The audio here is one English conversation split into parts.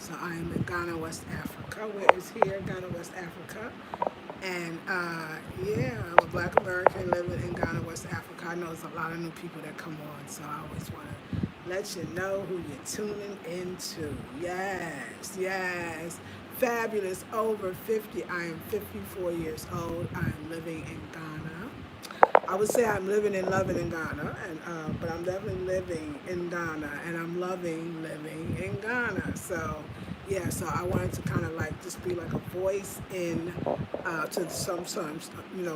So I am in Ghana, West Africa. Where is here? Ghana, West Africa. And yeah, I'm a Black American living in Ghana, West Africa. I know there's a lot of new people that come on, so I always want to let you know who you're tuning into. Yes, yes. Fabulous, over 50. I am 54 years old. I am living in Ghana. I would say I'm living and loving in Ghana, and but I'm definitely living in Ghana, and I'm loving living in Ghana. So, yeah, so I wanted to kind of like just be like a voice in to sometimes,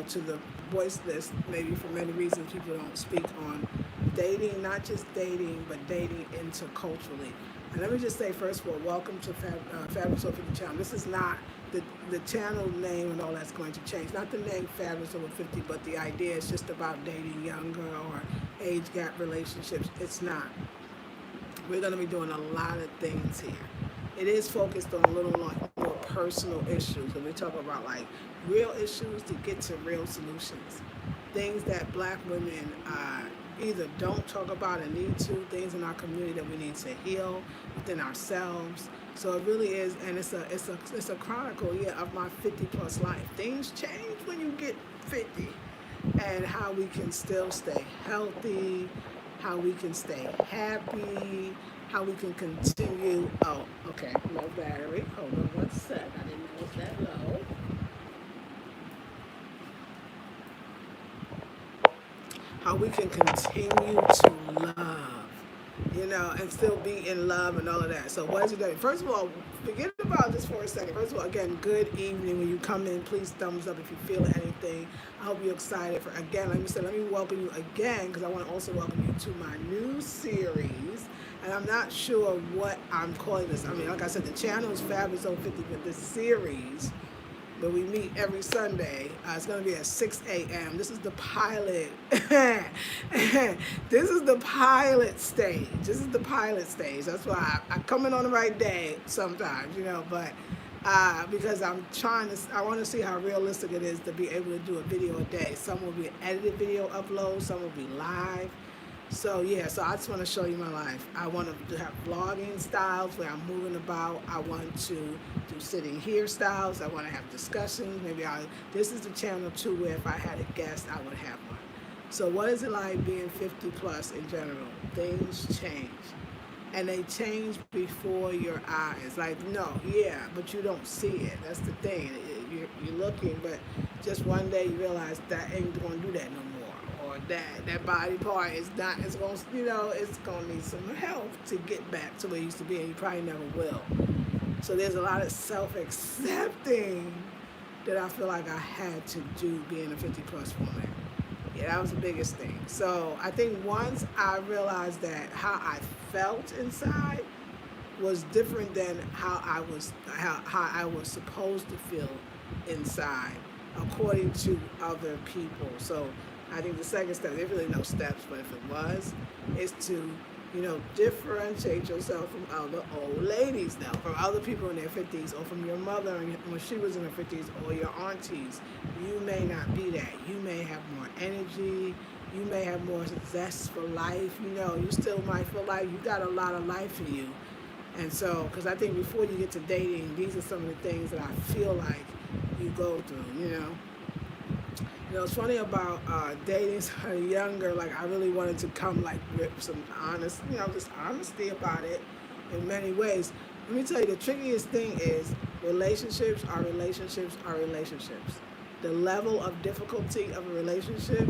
to the voiceless. Maybe for many reasons people don't speak on dating, not just dating, but dating interculturally. And let me just say, first of all, welcome to Fabulous Over 50 channel. This is not the channel name and all that's going to change. Not the name Fabulous Over 50, but the idea is just about dating younger or age gap relationships. It's not. We're going to be doing a lot of things here. It is focused on a little more personal issues. And we talk about like real issues to get to real solutions. Things that Black women either don't talk about and need to, things in our community that we need to heal within ourselves. So it really is, and it's a chronicle, of my 50 plus life. Things change when you get 50, and how we can still stay healthy, how we can stay happy, how we can continue. Oh, okay, low battery. Hold on one sec. I didn't know it was that low. How we can continue to love, and still be in love and all of that. So what is it doing? First of all, forget about this for a second. First of all, again, good evening. When you come in, please thumbs up if you feel anything. I hope you're excited for, again, let me welcome you again, because I want to also welcome you to my new series. And I'm not sure what I'm calling this. I mean, like I said, the channel is Fabulous Over 50, but this series, but we meet every Sunday. It's going to be at 6 a.m. This is the pilot. This is the pilot stage. This is the pilot stage. That's why I come in on the right day sometimes, but because I want to see how realistic it is to be able to do a video a day. Some will be an edited video upload. Some will be live. So yeah, so I just want to show you my life. I want to have vlogging styles where I'm moving about. I want to do sitting here styles. I want to have discussions. This is the channel too where if I had a guest, I would have one. So what is it like being 50 plus in general? Things change. And they change before your eyes. Like, no, yeah, but you don't see it. That's the thing. You're looking, but just one day you realize that ain't going to do that no more. Or that body part is not, it's going to, it's going to need some help to get back to where it used to be, and you probably never will. So there's a lot of self-accepting that I feel like I had to do being a 50 plus woman. Yeah, that was the biggest thing. So I think once I realized that how I felt inside was different than how I was supposed to feel inside, according to other people. So I think the second step, there's really no steps, but if it was, is to, differentiate yourself from other old ladies now, from other people in their 50s, or from your mother when she was in her 50s, or your aunties. You may not be that. You may have more energy. You may have more zest for life. You still might feel like you got a lot of life in you. And so, because I think before you get to dating, these are some of the things that I feel like you go through, it's funny about dating somebody younger. Like, I really wanted to come like with some honest, just honesty about it in many ways. Let me tell you, the trickiest thing is relationships are relationships are relationships. The level of difficulty of a relationship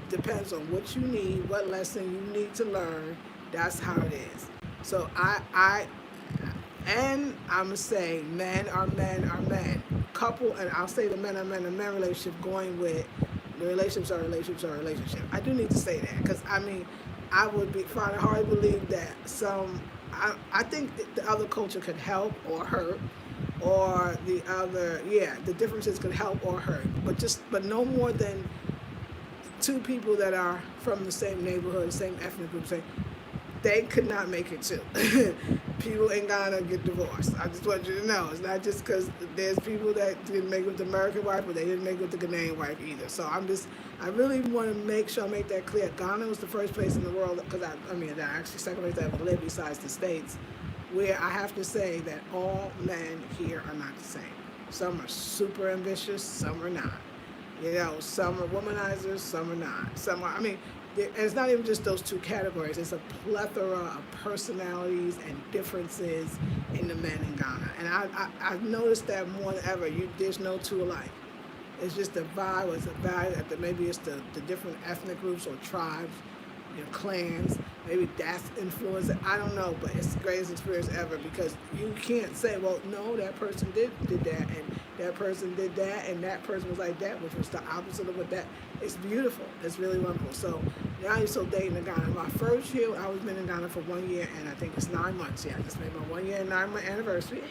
depends on what you need, what lesson you need to learn. That's how it is. So and I'm going to say men are men. Couple, and I'll say the men are men relationship going with the relationships are relationships are relationship. I do need to say that, because I would find it hard to believe that I think that the other culture could help or hurt, or the differences could help or hurt, but no more than two people that are from the same neighborhood, same ethnic group, they could not make it too. People in Ghana get divorced. I just want you to know, it's not just because there's people that didn't make it with the American wife, but they didn't make it with the Ghanaian wife either. So I really want to make sure I make that clear. Ghana was the first place in the world, because I actually second place I ever lived besides the States, where I have to say that all men here are not the same. Some are super ambitious, some are not. You know, some are womanizers, some are not. Some are, I mean, and it's not even just those two categories. It's a plethora of personalities and differences in the men in Ghana. And I've noticed that more than ever. There's no two alike. It's just the vibe, it's a vibe that maybe it's the different ethnic groups or tribes, clans. Maybe that's influenced. I don't know, but it's the greatest experience ever because you can't say, well, no, that person did that, and that person did that, and that person was like that, which was the opposite of what that. It's beautiful. It's really wonderful. So now you're so dating in Ghana. My first year, I was been in Ghana for 1 year, and I think it's 9 months. Yeah, I just made my 1 year and 9 month anniversary.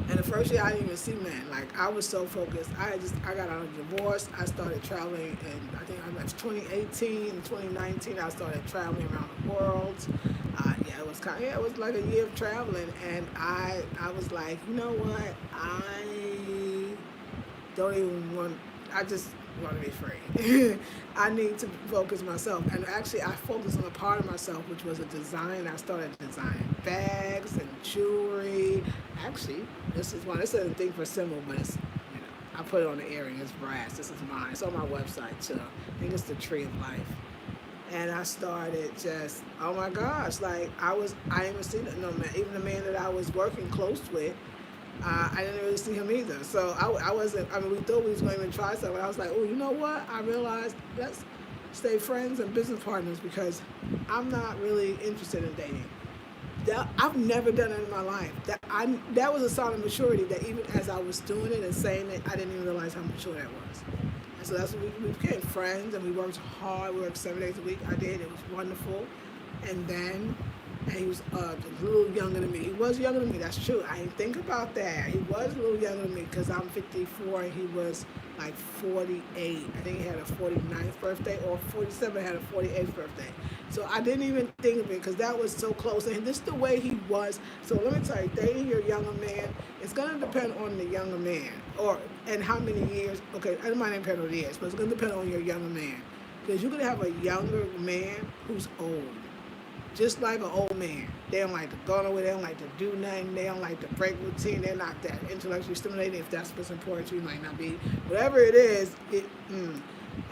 And the first year I didn't even see men. Like I was so focused. I got out of divorce. I started traveling, and I think I was 2018 and 2019. I started traveling around the world. Yeah, it was like a year of traveling, and I was like, you know what? I don't even want. I just want to be free. I need to focus myself, and actually, I focused on a part of myself, which was a design. I started designing bags and jewelry. Actually, this is one. This isn't a thing for symbol, but it's I put it on the earring. It's brass. This is mine. It's on my website too. I think it's the Tree of Life. And I started just, oh my gosh, like I didn't even see no man, even the man that I was working close with. I didn't really see him either. So I wasn't, I mean, we thought we was going to even try something. I was like, oh, you know what? I realized let's stay friends and business partners because I'm not really interested in dating. I've never done it in my life. That was a sign of maturity that even as I was doing it and saying it, I didn't even realize how mature that was. And so that's when we became friends and we worked hard. We worked 7 days a week. I did. It was wonderful. And then he was a little younger than me. He was younger than me. That's true. I didn't think about that. He was a little younger than me because I'm 54 and he was like 48. I think he had a 49th birthday or 47 had a 48th birthday. So I didn't even think of it because that was so close. And this is the way he was. So let me tell you, dating your younger man, it's going to depend on the younger man and how many years. Okay, it might not depend on the years, but it's going to depend on your younger man. Because you're going to have a younger man who's old. Just like an old man. They don't like to go nowhere. They don't like to do nothing. They don't like to break routine. They're not that intellectually stimulating. If that's what's important to you, might not be. Whatever it is,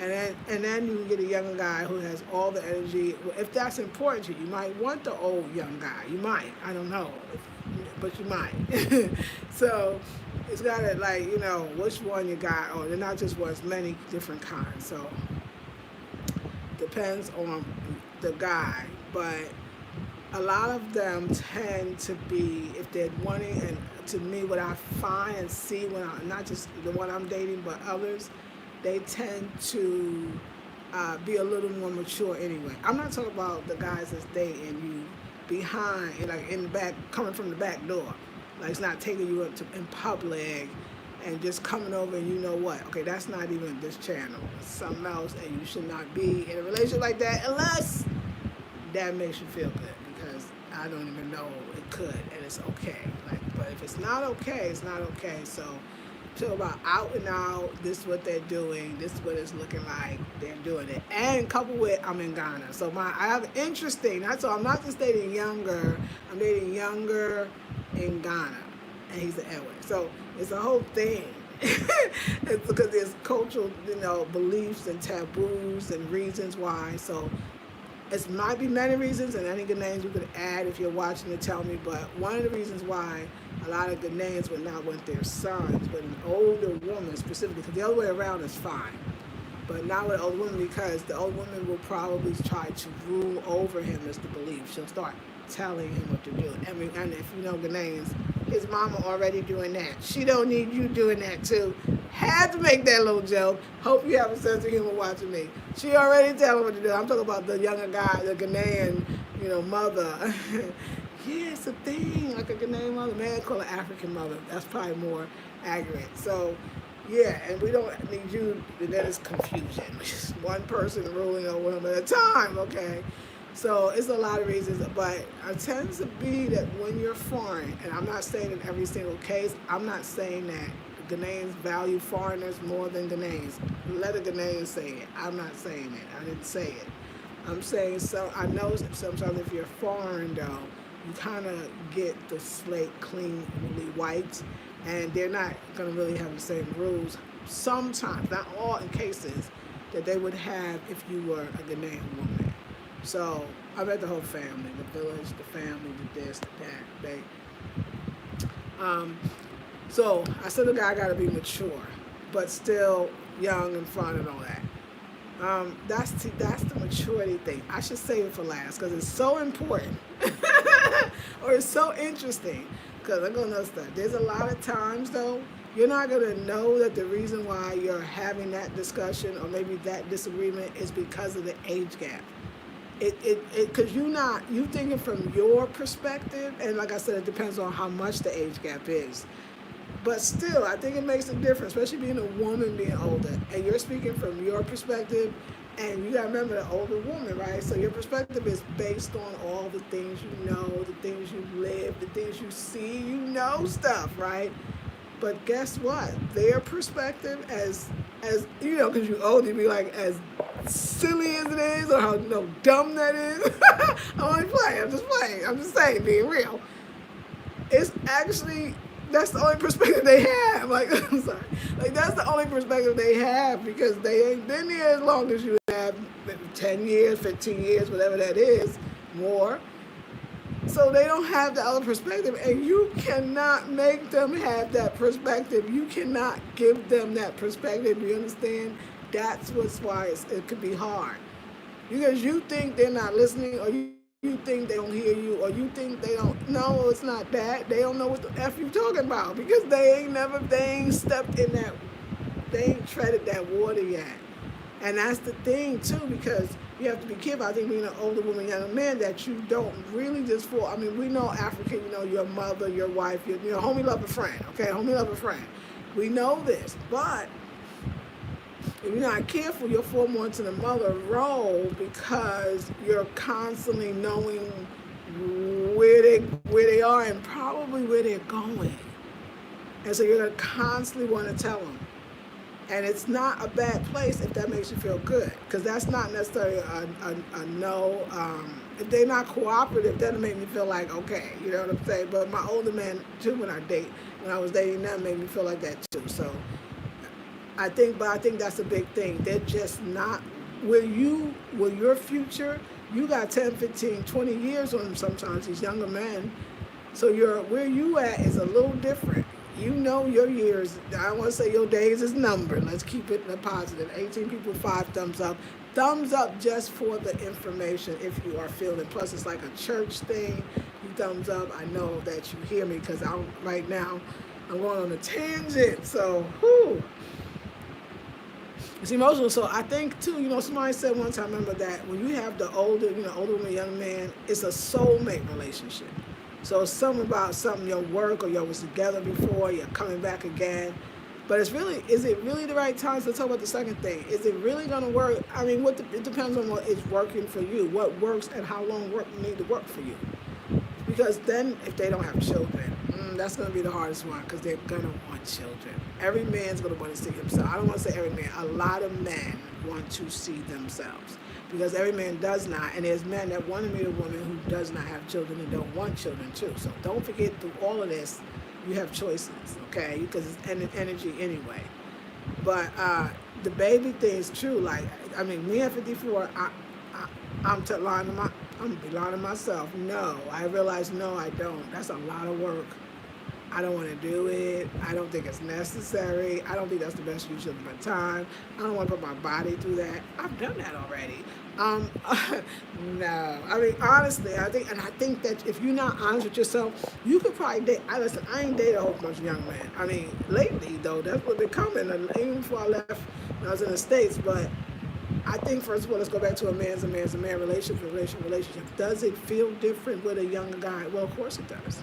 And then you can get a younger guy who has all the energy. If that's important to you, you might want the old young guy. You might. I don't know. But you might. So it's got to which one you got. Or they're not just one, it's many different kinds. So depends on the guy. But a lot of them tend to be, if they're wanting, and to me, what I find and see when not just the one I'm dating, but others, they tend to be a little more mature anyway. I'm not talking about the guys that's dating you behind, like in the back, coming from the back door. Like it's not taking you up in public and just coming over and you know what. Okay, that's not even this channel. It's something else, and you should not be in a relationship like that unless that makes you feel good, because I don't even know it could, and it's okay. But if it's not okay, it's not okay. So about out and out, this is what they're doing, this is what it's looking like, they're doing it. And coupled with, I'm in Ghana. So I have interesting, that's all. I'm not just dating younger, I'm dating younger in Ghana. And he's an Edward. So it's a whole thing. It's because there's cultural, beliefs and taboos and reasons why. So it might be many reasons, and any Ghanaians you could add if you're watching to tell me, but one of the reasons why a lot of Ghanaians would not want their sons, but an older woman specifically, because the other way around is fine, but not with an old woman, because the old woman will probably try to rule over him, is the belief. She'll start telling him what to do. And if you know Ghanaians, his mama already doing that. She don't need you doing that too. Had to make that little joke. Hope you have a sense of humor watching me. She already tell him what to do. I'm talking about the younger guy, the Ghanaian, mother. Yeah, it's a thing, like a Ghanaian mother. Man, call it African mother. That's probably more accurate. So, yeah, and we don't need you, and then it's confusion. Just one person ruling over him at a time, okay? So it's a lot of reasons, but it tends to be that when you're foreign, and I'm not saying in every single case, I'm not saying that Ghanaians value foreigners more than Ghanaians. Let a Ghanaian say it. I'm not saying it. I didn't say it. I'm saying, so I know sometimes if you're foreign though, you kind of get the slate clean, really white, and they're not going to really have the same rules. Sometimes, not all in cases, that they would have if you were a Ghanaian woman. So I met the whole family, the village, the family, the this, the that. Um, so I said the guy got to be mature, but still young and fun and all that. That's the maturity thing. I should save it for last because it's so important, or it's so interesting. Because I'm gonna know stuff. There's a lot of times though, you're not gonna know that the reason why you're having that discussion or maybe that disagreement is because of the age gap. Because you thinking from your perspective, and like I said, it depends on how much the age gap is. But still, I think it makes a difference, especially being a woman being older. And you're speaking from your perspective, and you got to remember the older woman, right? So your perspective is based on all the things you know, the things you live, the things you see, you know stuff, right? But guess what? Their perspective, as you know, because you older, you be like, as silly as it is, or how dumb that is. I'm only playing. I'm just playing. I'm just saying, being real. It's actually, that's the only perspective they have. Like, I'm sorry. Like, that's the only perspective they have because they ain't been there as long as you have, 10 years, 15 years, whatever that is, more. So they don't have the other perspective, and you cannot make them have that perspective. You cannot give them that perspective. You understand? That's why it could be hard. Because you think they're not listening, or you think they don't hear you, or you think they don't. No, it's not that. They don't know what the F you talking about because they ain't stepped in that, they ain't treaded that water yet. And that's the thing too, because you have to be careful. I think being an older woman, younger man, that you don't really just fall. I mean, we know African, your mother, your wife, your homie, love a friend, okay? Homie, love a friend. We know this, but if you're not careful, you'll fall more into the mother role because you're constantly knowing where they are and probably where they're going. And so you're going to constantly want to tell them. And it's not a bad place if that makes you feel good, because that's not necessarily a no. If they're not cooperative, that'll make me feel like, okay, you know what I'm saying? But my older man, too, when I was dating them, made me feel like that, too. So I think that's a big thing. They're just not, with your future, you got 10, 15, 20 years on them sometimes, these younger men. So where you at is a little different. You know your years, I don't want to say your days is numbered. Let's keep it in a positive. 18 people, 5 thumbs up. Thumbs up just for the information if you are feeling. Plus, it's like a church thing. You thumbs up. I know that you hear me because right now I'm going on a tangent. So, whew. It's emotional. So I think too, somebody said one time, remember that when you have the older woman, young man, it's a soulmate relationship. So it's something about your work or y'all was together before, you're coming back again. But is it really the right time to talk about the second thing? Is it really going to work? I mean, it depends on what is working for you, what works and how long work need to work for you. Because then if they don't have children, that's going to be the hardest one because they're going to want children. Every man's going to want to see himself. I don't want to say every man. A lot of men want to see themselves. Because every man does not, and there's men that want to meet a woman who does not have children and don't want children too. So don't forget through all of this, you have choices, okay? Because it's energy anyway. But the baby thing is true. Like, I mean, me at 54, I'm lying to myself. No, I realize no, I don't. That's a lot of work. I don't want to do it. I don't think it's necessary. I don't think that's the best use of my time. I don't want to put my body through that. I've done that already. No. I mean, honestly, I think that if you're not honest with yourself, you could probably date. I ain't dated a whole bunch of young men. I mean, lately, though, that's what they're coming. Even before I left, when I was in the States. But I think, first of all, let's go back to a man's a man relationship. Does it feel different with a younger guy? Well, of course it does.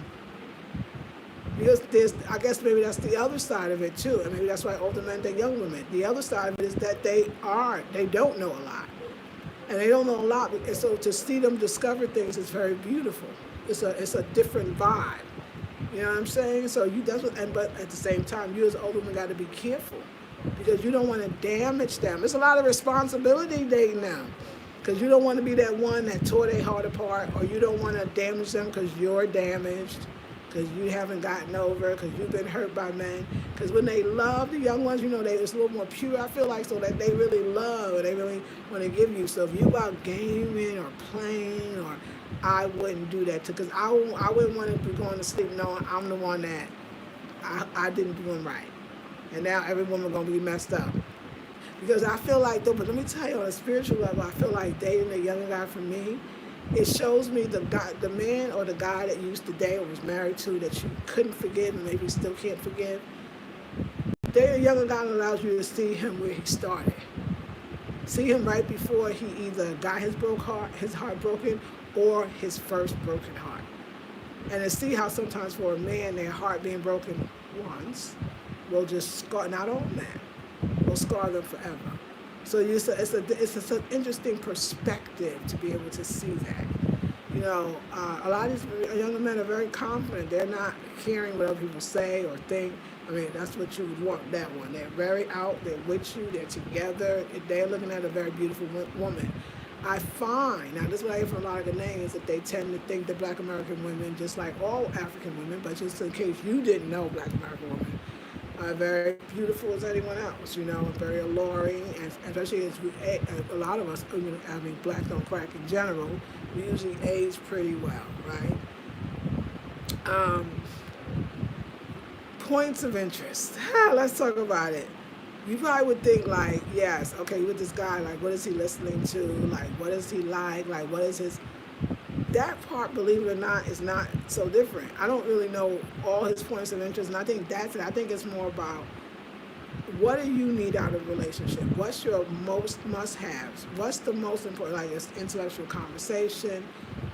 Because I guess maybe that's the other side of it too, and maybe that's why older men date young women. The other side of it is that they don't know a lot, and they don't know a lot, and so to see them discover things is very beautiful. It's a different vibe, you know what I'm saying? So but at the same time, you as an older woman got to be careful because you don't want to damage them. It's a lot of responsibility dating now. Because you don't want to be that one that tore their heart apart, or you don't want to damage them because you're damaged, because you haven't gotten over, because you've been hurt by men. Because when they love the young ones, they it's a little more pure. I feel like so that they really love, or they really want to give you. So if you out gaming or playing, or I wouldn't do that because I wouldn't want to be going to sleep knowing I'm the one that I didn't do them right, and now every woman gonna be messed up. Because I feel like, though, but let me tell you, on a spiritual level, I feel like dating a younger guy for me, it shows me the guy, the man or the guy that you used to date or was married to that you couldn't forgive and maybe still can't forgive. Dating a younger guy allows you to see him where he started. See him right before he either got his heart broken, or his first broken heart. And to see how sometimes for a man, their heart being broken once will just scar, not all men, will scar them forever. So it's an interesting perspective to be able to see that. A lot of these younger men are very confident. They're not caring what other people say or think. I mean, that's what you would want, that one. They're very out, they're with you, they're together, they're looking at a very beautiful woman. I find, now this is what I hear from a lot of Ghanaians, that they tend to think that Black American women, just like all African women, but just in case you didn't know, Black American women are very beautiful as anyone else, very alluring, and especially as a lot of us, Blacks don't crack in general, we usually age pretty well, right? Points of interest. Let's talk about it. You probably would think like, yes, okay, with this guy, like, what is he listening to? Like, what is he like? Like, what is his... That part, believe it or not, is not so different. I don't really know all his points of interest, and I think that's it. I think it's more about what do you need out of a relationship? What's your most must-haves? What's the most important? Like, it's intellectual conversation,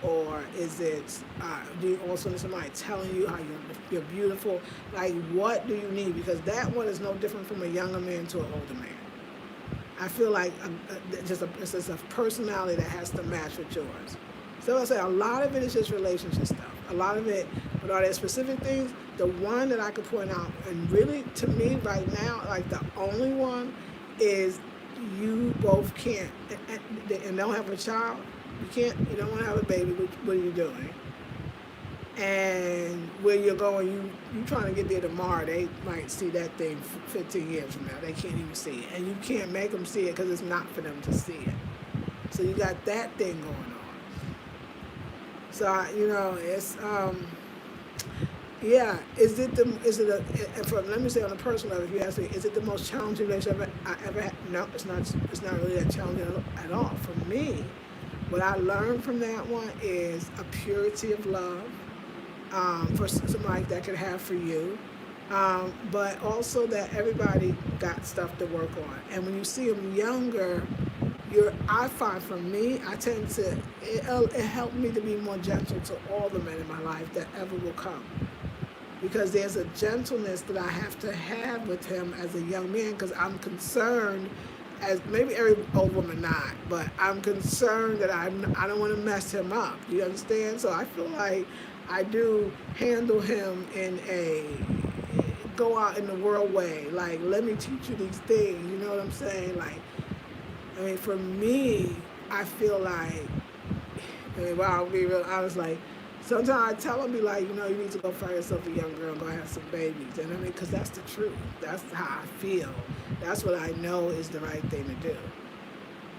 or is it, do you also need somebody telling you how you're beautiful? Like, what do you need? Because that one is no different from a younger man to an older man. I feel like it's just a personality that has to match with yours. So I say a lot of it is just relationship stuff. A lot of it, but are there specific things? The one that I could point out, and really to me right now, like the only one is you both can't, and don't have a child. You don't want to have a baby. What are you doing? And where you're going, you trying to get there tomorrow. They might see that thing 15 years from now. They can't even see it, and you can't make them see it because it's not for them to see it. So you got that thing going on. So it's yeah. Let me say on a personal level, if you ask me, is it the most challenging relationship I ever had? No, it's not. It's not really that challenging at all. For me, what I learned from that one is a purity of love for somebody that could have for you, but also that everybody got stuff to work on. And when you see them younger, I find for me, it helped me to be more gentle to all the men in my life that ever will come. Because there's a gentleness that I have to have with him as a young man, because I'm concerned, as maybe every old woman not, but I'm concerned that I don't want to mess him up. You understand? So I feel like I do handle him in a go out in the world way. Like, let me teach you these things. You know what I'm saying? Like, for me, I feel like, I'll be real honest, like, sometimes I tell them, be like, you need to go find yourself a young girl and go have some babies. And because that's the truth. That's how I feel. That's what I know is the right thing to do.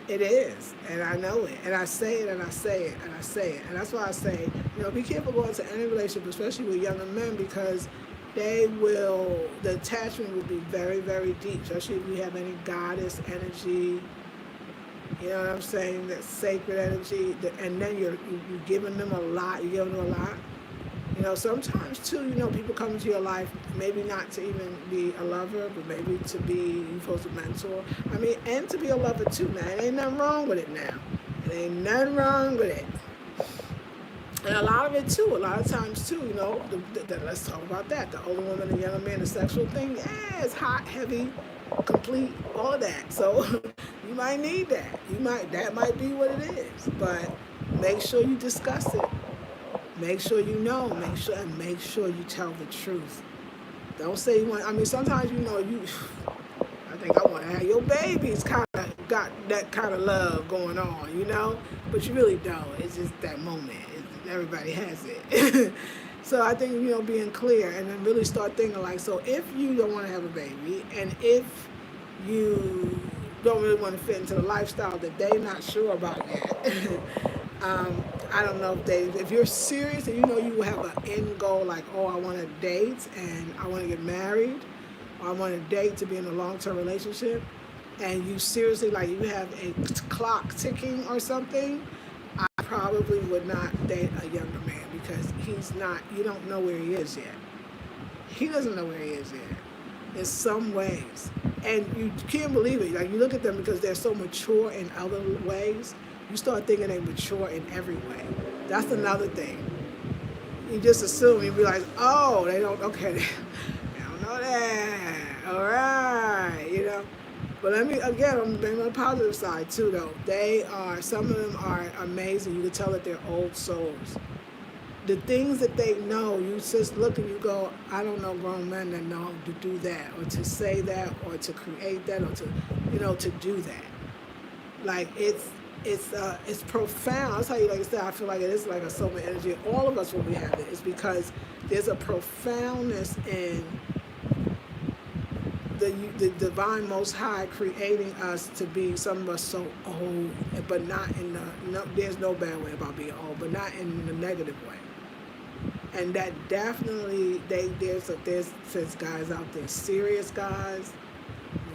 It is, and I know it. And I say it, and I say it, and I say it. And that's why I say, be careful going into any relationship, especially with younger men, because the attachment will be very, very deep, especially if you have any goddess energy. You know what I'm saying? That sacred energy, and then you're giving them a lot. You're giving them a lot. Sometimes too, people come into your life maybe not to even be a lover, but maybe to be you supposed to mentor. And to be a lover too. Now, it ain't nothing wrong with it now. It ain't nothing wrong with it. And a lot of it too. A lot of times too, let's talk about that. The older woman and younger man, the sexual thing, yeah, it's hot, heavy, complete, all of that. So you might need that. That might be what it is. But make sure you discuss it. Make sure you know. Make sure you tell the truth. Don't say you want. Sometimes I I think I want to have your babies. Kind of got that kind of love going on, you know, but you really don't. It's just that moment. Everybody has it. So I think, you know, being clear and then really start thinking like, so if you don't want to have a baby, and if you don't really want to fit into the lifestyle that they're not sure about yet. I don't know if you're serious and you know you have an end goal like, oh, I want to date and I want to get married, or I want to date to be in a long-term relationship, and you seriously, like, you have a clock ticking or something, I probably would not date a younger man because you don't know where he is yet. He doesn't know where he is yet in some ways. And you can't believe it. Like, you look at them because they're so mature in other ways. You start thinking they're mature in every way. That's another thing. You just assume, you realize, oh, they don't know that. All right, you know. But let me, again, I'm bringing on the positive side too, though. Some of them are amazing. You can tell that they're old souls. The things that they know, you just look and you go, I don't know grown men that know to do that, or to say that, or to create that, or to, you know, to do that. Like, it's profound. That's how you, like I said, I feel like it is like a soul energy. All of us, when we have it, is because there's a profoundness in the divine Most High creating us to be, some of us so old, but not in there's no bad way about being old, but not in the negative way. And that definitely, there's guys out there, serious guys,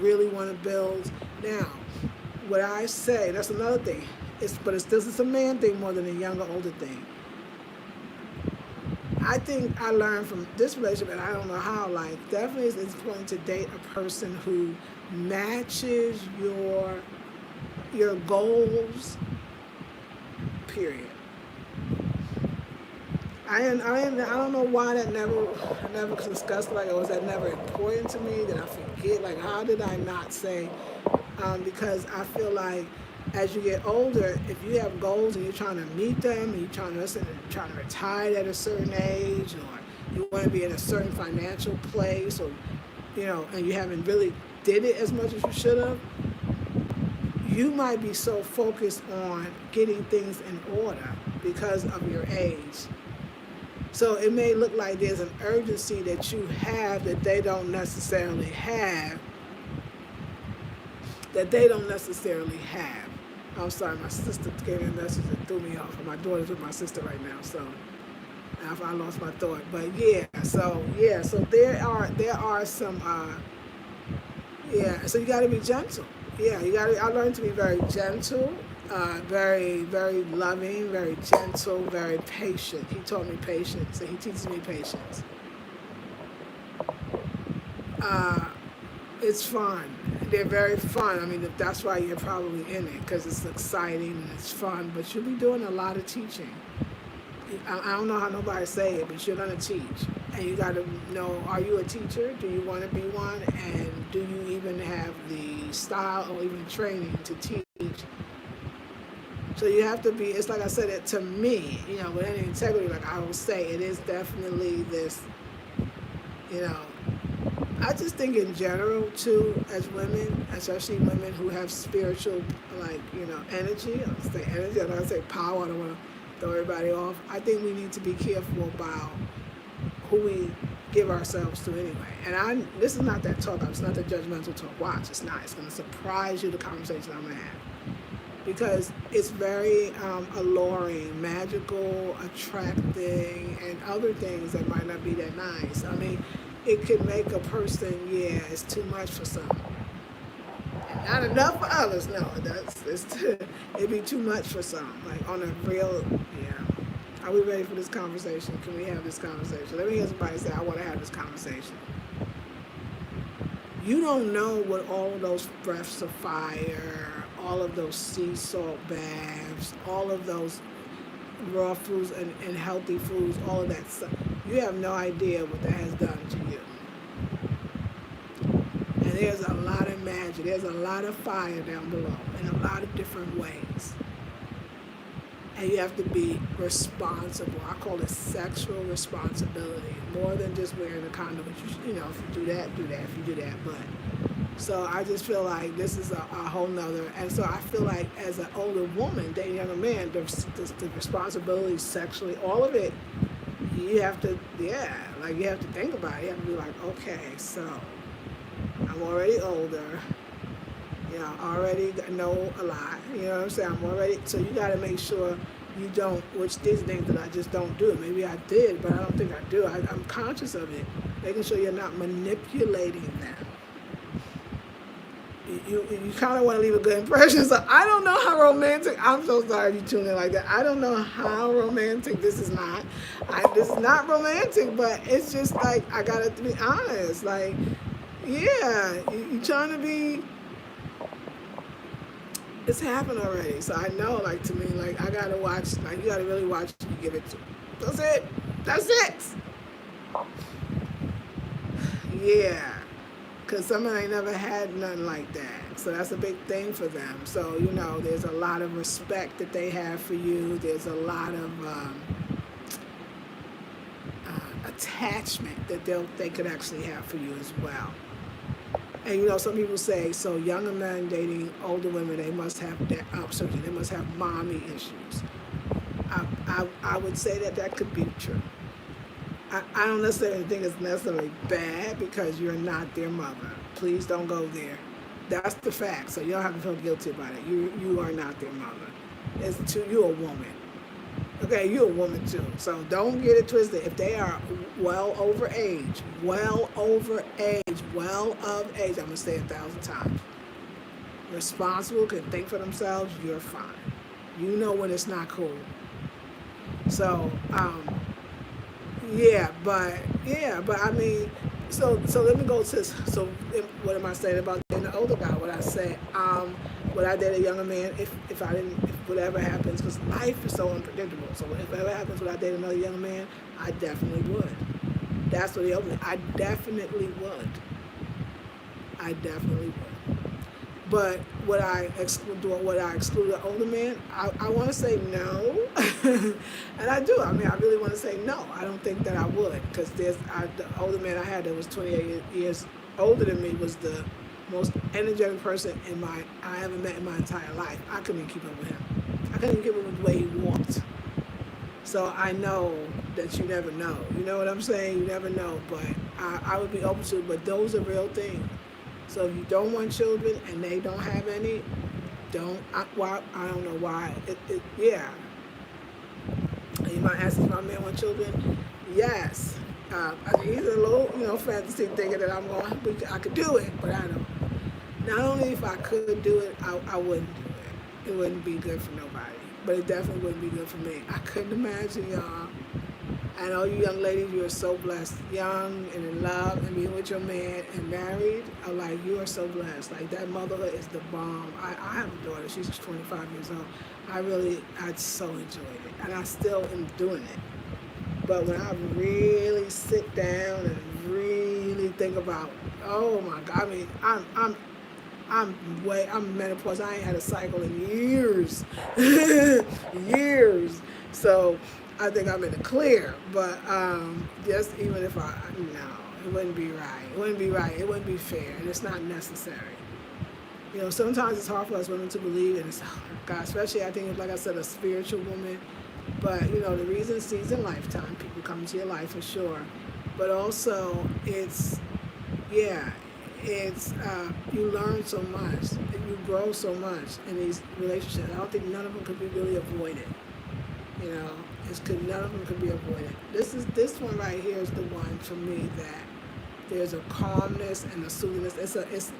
really want to build. Now, what I say, that's another thing. This is a man thing more than a younger, older thing. I think I learned from this relationship, and I don't know how, like, definitely it's important to date a person who matches your goals, period. I don't know why I never discussed, like, was that never important to me, that I forget, like, how did I not say, because I feel like as you get older, if you have goals and you're trying to meet them, and you're trying to retire at a certain age, or you want to be in a certain financial place, or, you know, and you haven't really did it as much as you should have, you might be so focused on getting things in order because of your age. So it may look like there's an urgency that you have that they don't necessarily have. I'm sorry, my sister gave me a message that threw me off. My daughter's with my sister right now, so I lost my thought. But so there are some, so you got to be gentle. I learned to be very gentle, very, very loving, very gentle, very patient. He taught me patience, and he teaches me patience. It's fun. They're very fun. I mean, that's why you're probably in it, because it's exciting and it's fun, but you'll be doing a lot of teaching. I don't know how nobody say it, but you're going to teach. And you got to know, are you a teacher? Do you want to be one? And do you even have the style or even training to teach? So you have to be, it's like I said, it to me, you know, with any integrity, like I will say, it is definitely this, you know, I just think in general, too, as women, especially women who have spiritual, like, you know, energy, I don't say energy, I don't say power, I don't want to throw everybody off. I think we need to be careful about who we give ourselves to anyway. And this is not that talk, it's not the judgmental talk. Watch, it's not. It's going to surprise you, the conversation I'm going to have. Because it's very alluring, magical, attracting, and other things that might not be that nice. I mean, it could make a person, it's too much for some. Not enough for others, no. It'd be too much for some. Like, on a real, Are we ready for this conversation? Can we have this conversation? Let me hear somebody say, I want to have this conversation. You don't know what all of those breaths of fire, all of those sea salt baths, all of those raw foods and healthy foods, all of that stuff. You have no idea what that has done to you. And there's a lot of magic. There's a lot of fire down below in a lot of different ways. And you have to be responsible. I call it sexual responsibility. More than just wearing a condom. But you know, if you do that, do that. If you do that, but So I just feel like this is a whole nother, and so I feel like as an older woman dating a younger man, the responsibility sexually, all of it, you have to, yeah, like you have to think about it. You have to be like, okay, so I'm already older, you know, I already know a lot, you know what I'm saying? I'm already, so you got to make sure you don't, which these things that I just don't do. Maybe I did, but I don't think I do. I'm conscious of it, making sure you're not manipulating them. You kind of want to leave a good impression. So I don't know how romantic. I'm so sorry you tuned in like that. I don't know how romantic this is not. This is not romantic, but it's just like I gotta be honest. Like, yeah, you trying to be. It's happened already. So I know, like to me, like I gotta watch. Like you gotta really watch. You give it to. That's it. That's it. Yeah. Because some of them ain't never had nothing like that. So that's a big thing for them. So, you know, there's a lot of respect that they have for you. There's a lot of attachment that they could actually have for you as well. And, you know, some people say, so younger men dating older women, they must have they must have mommy issues. I would say that could be true. I don't necessarily think it's necessarily bad because you're not their mother. Please don't go there. That's the fact. So you don't have to feel guilty about it. You are not their mother. You're a woman. Okay, you're a woman too. So don't get it twisted. If they are well of age, I'm gonna say 1,000 times. Responsible, can think for themselves, you're fine. You know when it's not cool. So, but I mean, so let me go to, so what am I saying about dating an older guy? What I say, would I date a younger man if whatever happens, because life is so unpredictable. So if whatever happens, would I date another young man? I definitely would. That's what he opened. I definitely would. But would I exclude an older man? I want to say no, and I do. I mean, I really want to say no. I don't think that I would, because the older man I had that was 28 years older than me was the most energetic person I ever met in my entire life. I couldn't even keep up with him. I couldn't even keep up with the way he walked. So I know that you never know. You know what I'm saying? You never know. But I would be open to it. But those are real things. So if you don't want children and they don't have any, I don't know why. Yeah. You might ask if my man want children. Yes. I think he's a little, fantasy thinking that I could do it, but I don't. Not only if I could do it, I wouldn't do it. It wouldn't be good for nobody. But it definitely wouldn't be good for me. I couldn't imagine, y'all. And all you young ladies, you are so blessed. Young and in love and being with your man and married, you are so blessed. Like, that motherhood is the bomb. I have a daughter. She's 25 years old. I so enjoyed it. And I still am doing it. But when I really sit down and really think about, oh my God, I mean, I'm menopause. I ain't had a cycle in years. Years. So I think I'm in the clear, but just even if no, it wouldn't be right. It wouldn't be right. It wouldn't be fair, and it's not necessary. Sometimes it's hard for us women to believe, and it's, oh God, especially I think, like I said, a spiritual woman. But the reason season lifetime, people come into your life for sure, but also it's you learn so much, and you grow so much in these relationships. I don't think none of them could be really avoided. None of them could be avoided. This one right here is the one for me that there's a calmness and a soothingness.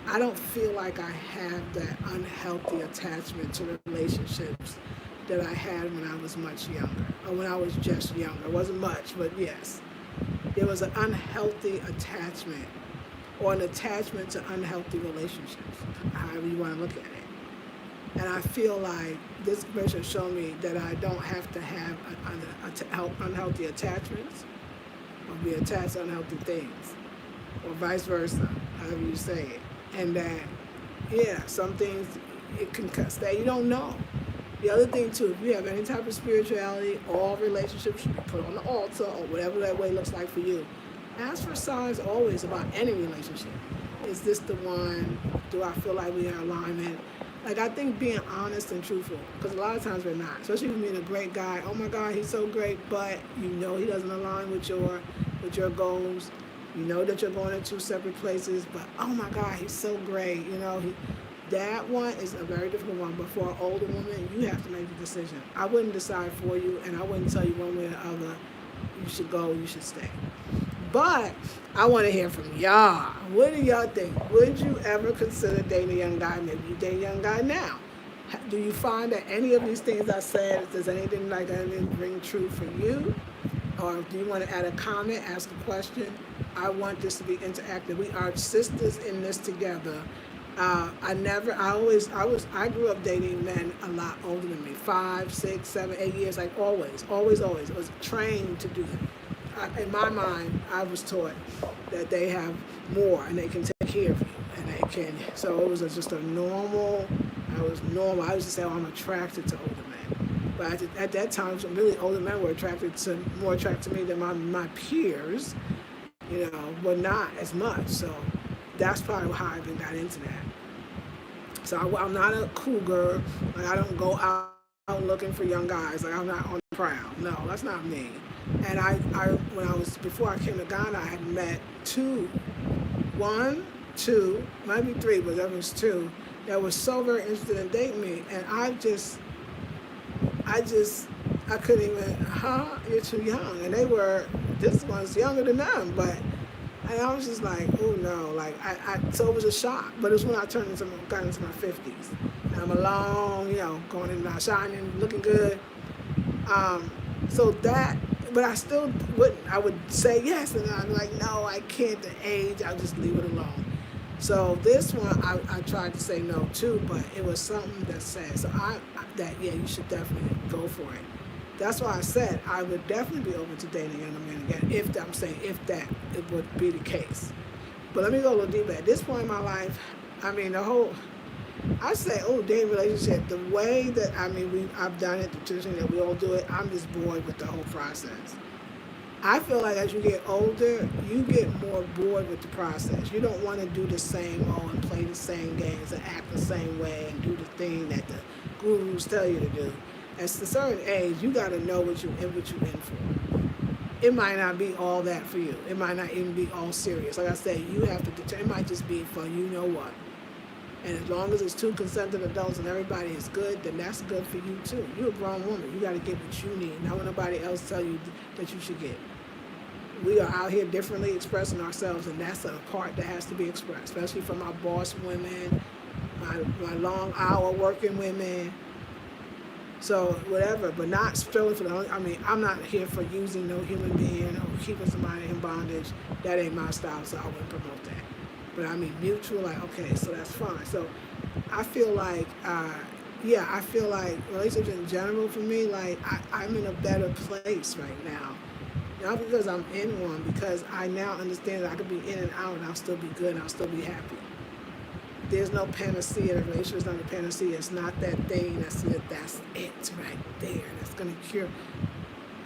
I don't feel like I have that unhealthy attachment to relationships that I had when I was much younger, or when I was just younger. It wasn't much, but yes, there was an unhealthy attachment, or an attachment to unhealthy relationships, however you want to look at it. And I feel like this information showed me that I don't have to have unhealthy attachments or be attached to unhealthy things, or vice versa, however you say it. And that, some things, it can stay. You don't know. The other thing, too, if you have any type of spirituality, all relationships should be put on the altar, or whatever that way looks like for you. Ask for signs always about any relationship. Is this the one? Do I feel like we are alignment? Like I think being honest and truthful, because a lot of times we're not. Especially if you meet a great guy. Oh my God, he's so great, but you know he doesn't align with your goals. You know that you're going in two separate places, but oh my God, he's so great. That one is a very difficult one. But for an older woman, you have to make the decision. I wouldn't decide for you, and I wouldn't tell you one way or the other. You should go. You should stay. But I want to hear from y'all. What do y'all think? Would you ever consider dating a young guy? Maybe you date a young guy now. Do you find that any of these things I said, does anything like that ring true for you? Or do you want to add a comment, ask a question? I want this to be interactive. We are sisters in this together. I grew up dating men a lot older than me, 5, 6, 7, 8 years, like always. I was trained to do that. In my mind, I was taught that they have more and they can take care of you and they can. So it was just a normal. I was normal. I used to say, oh, I'm attracted to older men. But at that time, some really older men were more attracted to me than my peers. But not as much. So that's probably how I even got into that. So I'm not a cougar. Like I don't go out looking for young guys. Like I'm not on the prowl. No, that's not me. And before I came to Ghana, I had met one, two, maybe three, but there was two that was so very interested in dating me, and I couldn't even, you're too young, and this one's younger than them, and I was just like, oh no, like so it was a shock, but it was when I got into my 50s, and I'm alone, going in and shining, looking good, but I still wouldn't. I would say yes, and I'm like, no, I can't. The age, I'll just leave it alone. So this one, I tried to say no to, but it was something that said, you should definitely go for it. That's why I said I would definitely be open to dating a younger man again, if it would be the case. But let me go a little deeper. At this point in my life, I say, dating relationship, the way that, I've done it, the tradition that we all do it, I'm just bored with the whole process. I feel like as you get older, you get more bored with the process. You don't want to do the same and play the same games and act the same way and do the thing that the gurus tell you to do. At a certain age, you got to know what you're in for. It might not be all that for you. It might not even be all serious. Like I say, you have to determine. It might just be for you know what. And as long as it's two consenting adults and everybody is good, then that's good for you too. You're a grown woman. You got to get what you need. Not what nobody else tell you that you should get. We are out here differently expressing ourselves, and that's a part that has to be expressed, especially from my boss women, my long hour working women. So whatever, but not strolling for I'm not here for using no human being or keeping somebody in bondage. That ain't my style, so I wouldn't promote that. But mutual, like, okay, so that's fine. So I feel like, I feel like relationships in general for me, like I'm in a better place right now. Not because I'm in one, because I now understand that I could be in and out and I'll still be good and I'll still be happy. There's no panacea. The relationship is not a panacea. It's not that thing that's it right there. That's going to cure.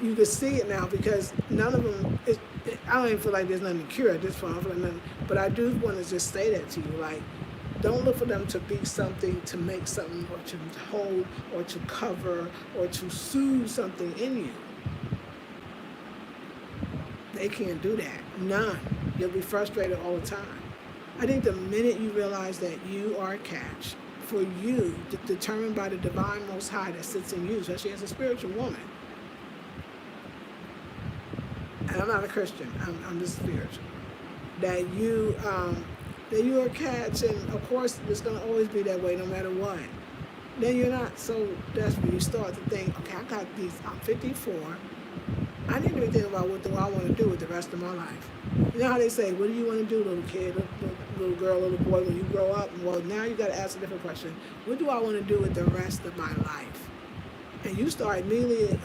You can see it now because none of them, I don't even feel like there's nothing to cure at this point. I feel like nothing, but I do want to just say that to you. Like, don't look for them to be something, to make something, or to hold, or to cover, or to soothe something in you. They can't do that. None. You'll be frustrated all the time. I think the minute you realize that you are a catch for you, determined by the divine Most High that sits in you, especially as a spiritual woman. And I'm not a Christian. I'm just spiritual. That you are a catch, and of course it's going to always be that way no matter what. Then you're not so desperate. You start to think, okay, I got these. I'm 54. I need to think about what do I want to do with the rest of my life. You know how they say, what do you want to do, little kid, little girl, little boy, when you grow up? Well, now you got to ask a different question. What do I want to do with the rest of my life? And you start immediately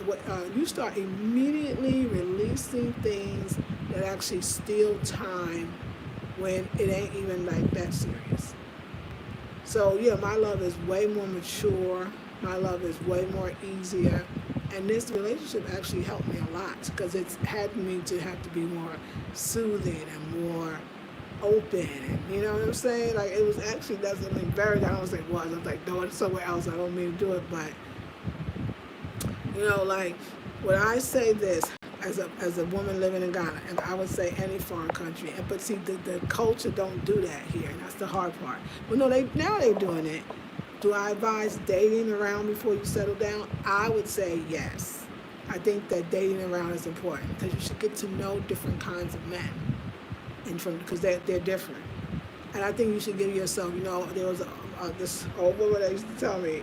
releasing things that actually steal time when it ain't even like that serious. So yeah, my love is way more mature. My love is way more easier. And this relationship actually helped me a lot because it's had me to have to be more soothing and more open. And you know what I'm saying? Like it was actually, that's, I mean, very, I don't say it was. I was like doing it somewhere else. I don't mean to do it, but you know, like when I say this as a woman living in Ghana, and I would say any foreign country, and but see the culture don't do that here, and that's the hard part. Well, no, they're doing it. Do I advise dating around before you settle down? I would say yes. I think that dating around is important because you should get to know different kinds of men, and from because they're different. And I think you should give yourself. You know, there was this old woman that used to tell me.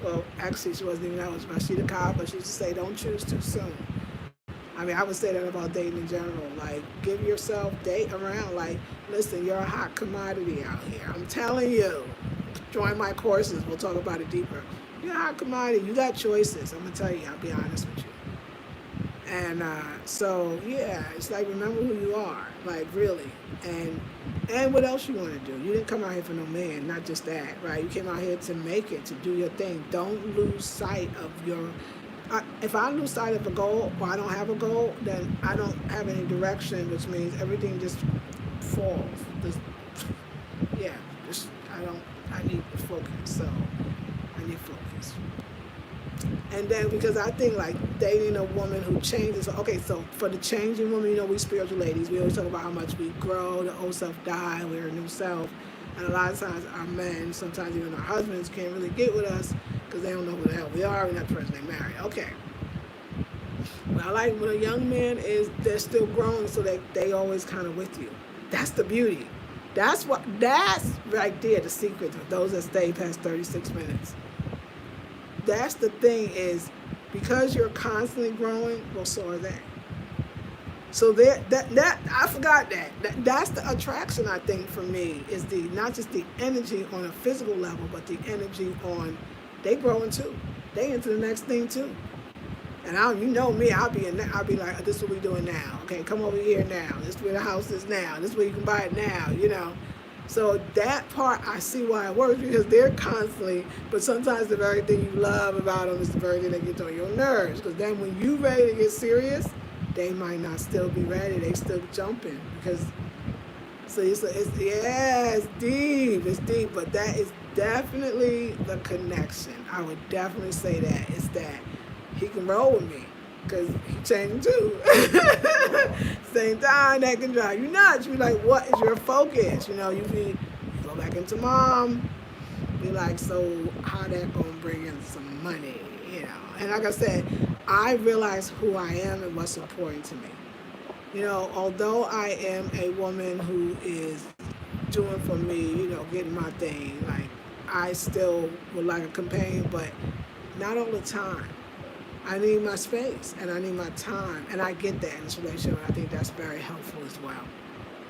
Well, actually, she wasn't even that. It was Rashida Cobb, but she used to say, "Don't choose too soon." I mean, I would say that about dating in general. Like, give yourself, date around. Like, listen, you're a hot commodity out here. I'm telling you. Join my courses. We'll talk about it deeper. You're a hot commodity. You got choices. I'm going to tell you. I'll be honest with you. And so, yeah, it's like, remember who you are. Like, really. And what else you want to do? You didn't come out here for no man. Not just that, right? You came out here to make it, to do your thing. Don't lose sight of your... if I lose sight of a goal or I don't have a goal, then I don't have any direction, which means everything just falls. I need focus, so I need focus. And then because I think like dating a woman who changes, okay, so for the changing woman, you know, we spiritual ladies, we always talk about how much we grow, the old self die, we're a new self. And a lot of times our men, sometimes even our husbands can't really get with us because they don't know who the hell we are, we're not the person they marry. Okay. But I like when a young man is, they're still growing, so they always kind of with you. That's the beauty. That's right there, the secret of those that stay past 36 minutes. That's the thing is, because you're constantly growing, well, so are they. So that I forgot that's the attraction, I think, for me, is the not just the energy on a physical level, but the energy on they growing too. They into the next thing too. And you know me, I'll be like, this is what we doing now. Okay, come over here now. This is where the house is now. This is where you can buy it now, you know. So that part, I see why it works, because they're constantly, but sometimes the very thing you love about them is the very thing that gets on your nerves. Because then when you ready to get serious, they might not still be ready. They still jumping. Because, so it's deep. It's deep, but that is definitely the connection. I would definitely say that. It's that he can roll with me because he changing too. Same time, that can drive you nuts. You be like, what is your focus? You know, you go back into mom, be like, so how that gonna bring in some money? You know, and like I said, I realize who I am and what's important to me. You know, although I am a woman who is doing for me, you know, getting my thing, like I still would like a companion, but not all the time. I need my space and I need my time, and I get that in this relationship, and I think that's very helpful as well.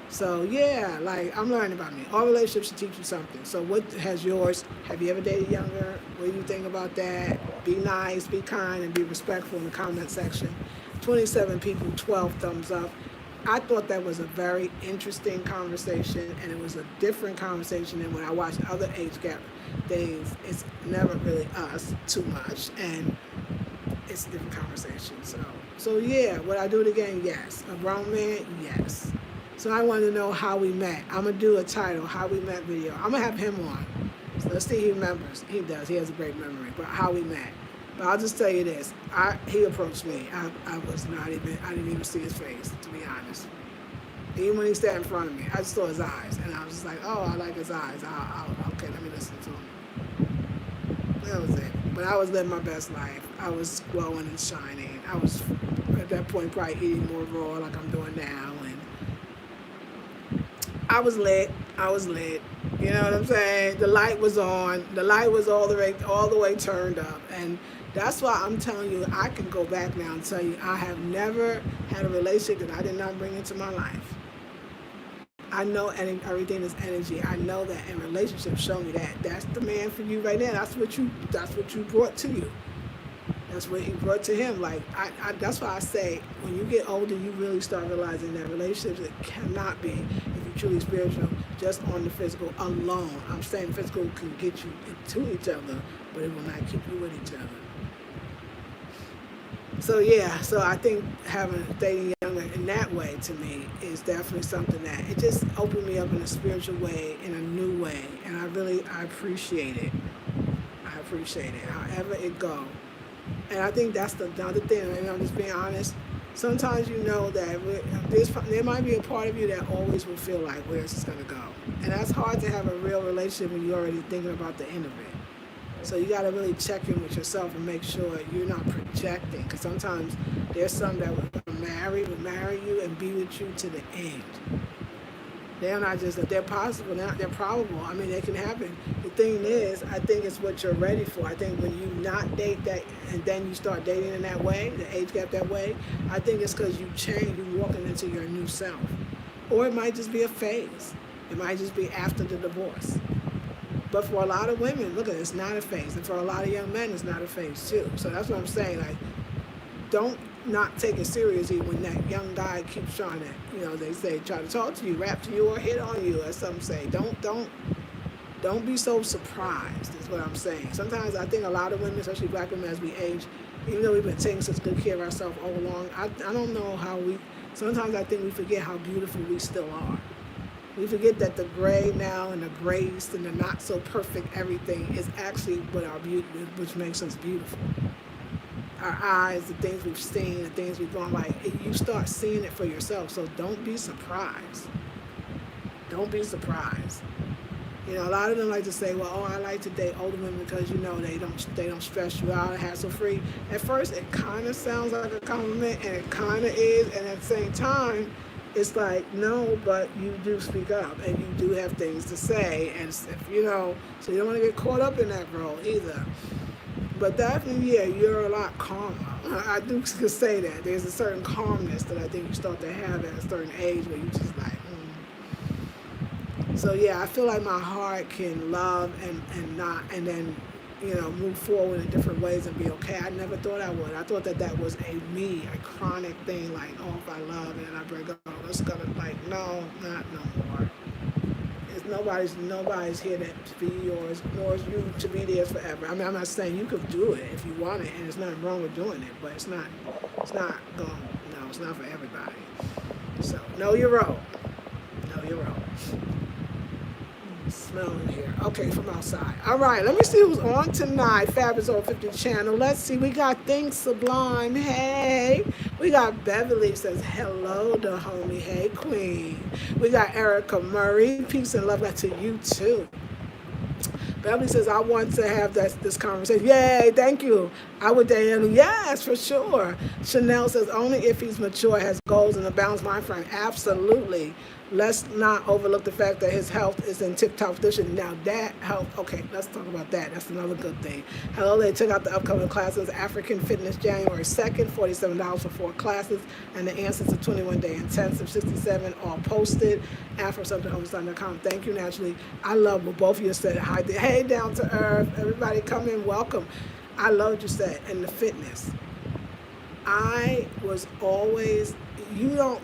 So yeah, like I'm learning about me. All relationships should teach you something. So what has yours? Have you ever dated younger? What do you think about that? Be nice, be kind, and be respectful in the comment section. 27 people, 12 thumbs up. I thought that was a very interesting conversation, and it was a different conversation than when I watched other age gap things. It's never really us too much, and it's a different conversation. So yeah, would I do it again? Yes. A grown man? Yes. So I wanted to know how we met. I'm going to do a title, How We Met video. I'm going to have him on. So let's see if he remembers. He does. He has a great memory. But how we met. But I'll just tell you this. He approached me. I didn't even see his face, to be honest. Even when he sat in front of me, I just saw his eyes. And I was just like, oh, I like his eyes. Okay, let me listen to him. That was it. But I was living my best life. I was glowing and shining. I was, at that point, probably eating more raw like I'm doing now. And I was lit. You know what I'm saying? The light was on. The light was all the way turned up. And that's why I'm telling you, I can go back now and tell you, I have never had a relationship that I did not bring into my life. I know everything is energy. I know that, and relationships show me that. That's the man for you right now. That's what you brought to you. That's what he brought to him. Like that's why I say, when you get older, you really start realizing that relationships, it cannot be, if you're truly spiritual, just on the physical alone. I'm saying physical can get you to each other, but it will not keep you with each other. So yeah, so I think having dating younger in that way to me is definitely something that it just opened me up in a spiritual way, in a new way, and I appreciate it. I appreciate it, however it go. And I think that's the other thing. And I'm just being honest. Sometimes you know that there might be a part of you that always will feel like, where's this gonna go? And that's hard to have a real relationship when you're already thinking about the end of it. So you got to really check in with yourself and make sure you're not projecting. Because sometimes there's some that will marry you and be with you to the end. They're not just that they're possible, they're probable. I mean, they can happen. The thing is, I think it's what you're ready for. I think when you not date that and then you start dating in that way, the age gap that way, I think it's because you change, you're walking into your new self. Or it might just be a phase. It might just be after the divorce. But for a lot of women, look at it, it's not a phase. And for a lot of young men, it's not a phase too. So that's what I'm saying. Like, don't not take it seriously when that young guy keeps trying to, they say, try to talk to you, rap to you, or hit on you, as some say. Don't be so surprised, is what I'm saying. Sometimes I think a lot of women, especially black women, as we age, even though we've been taking such good care of ourselves all along, I don't know sometimes I think we forget how beautiful we still are. We forget that the gray now and the grace and the not so perfect everything is actually what our beauty, which makes us beautiful. Our eyes, the things we've seen, the things we've gone like, you start seeing it for yourself. So don't be surprised. Don't be surprised. A lot of them like to say, well, I like to date older women because they don't stress you out and hassle free. At first, it kind of sounds like a compliment, and it kind of is, and at the same time, it's like, no, but you do speak up and you do have things to say, and so you don't want to get caught up in that role either. But definitely, yeah, you're a lot calmer. I do say that. There's a certain calmness that I think you start to have at a certain age where you just like, So yeah, I feel like my heart can love and not, and then, move forward in different ways and be okay. I never thought I would. I thought that was a chronic thing, like, if I love and then I break up, it's gonna, like, no, not no more. It's nobody's here to be yours, nor is you to be theirs forever. I mean, I'm not saying you could do it if you want it, and there's nothing wrong with doing it, but it's not for everybody. So, know your role. Know your role. Smell in here. Okay, from outside. All right, let me see who's on tonight. Fabulous Old 50 channel. Let's see. We got Things Sublime. Hey. We got Beverly says hello to homie. Hey, queen. We got Erica Murray. Peace and love to you too. Beverly says, I want to have this conversation. Yay, thank you. I would date him. Yes, for sure. Chanel says, only if he's mature, has goals, and a balanced mind frame. Absolutely. Let's not overlook the fact that his health is in tip-top condition. Now that health, okay, let's talk about that. That's another good thing. Hello, they took out the upcoming classes. African Fitness January 2nd, $47 for 4 classes, and the answers to 21-day intensive, 67 all posted. AfroSomethingOvertime.com. Thank you, Naturally. I love what both of you said. Hi, hey, down to earth. Everybody come in, welcome. I love what you said, and the fitness. I was always, y'all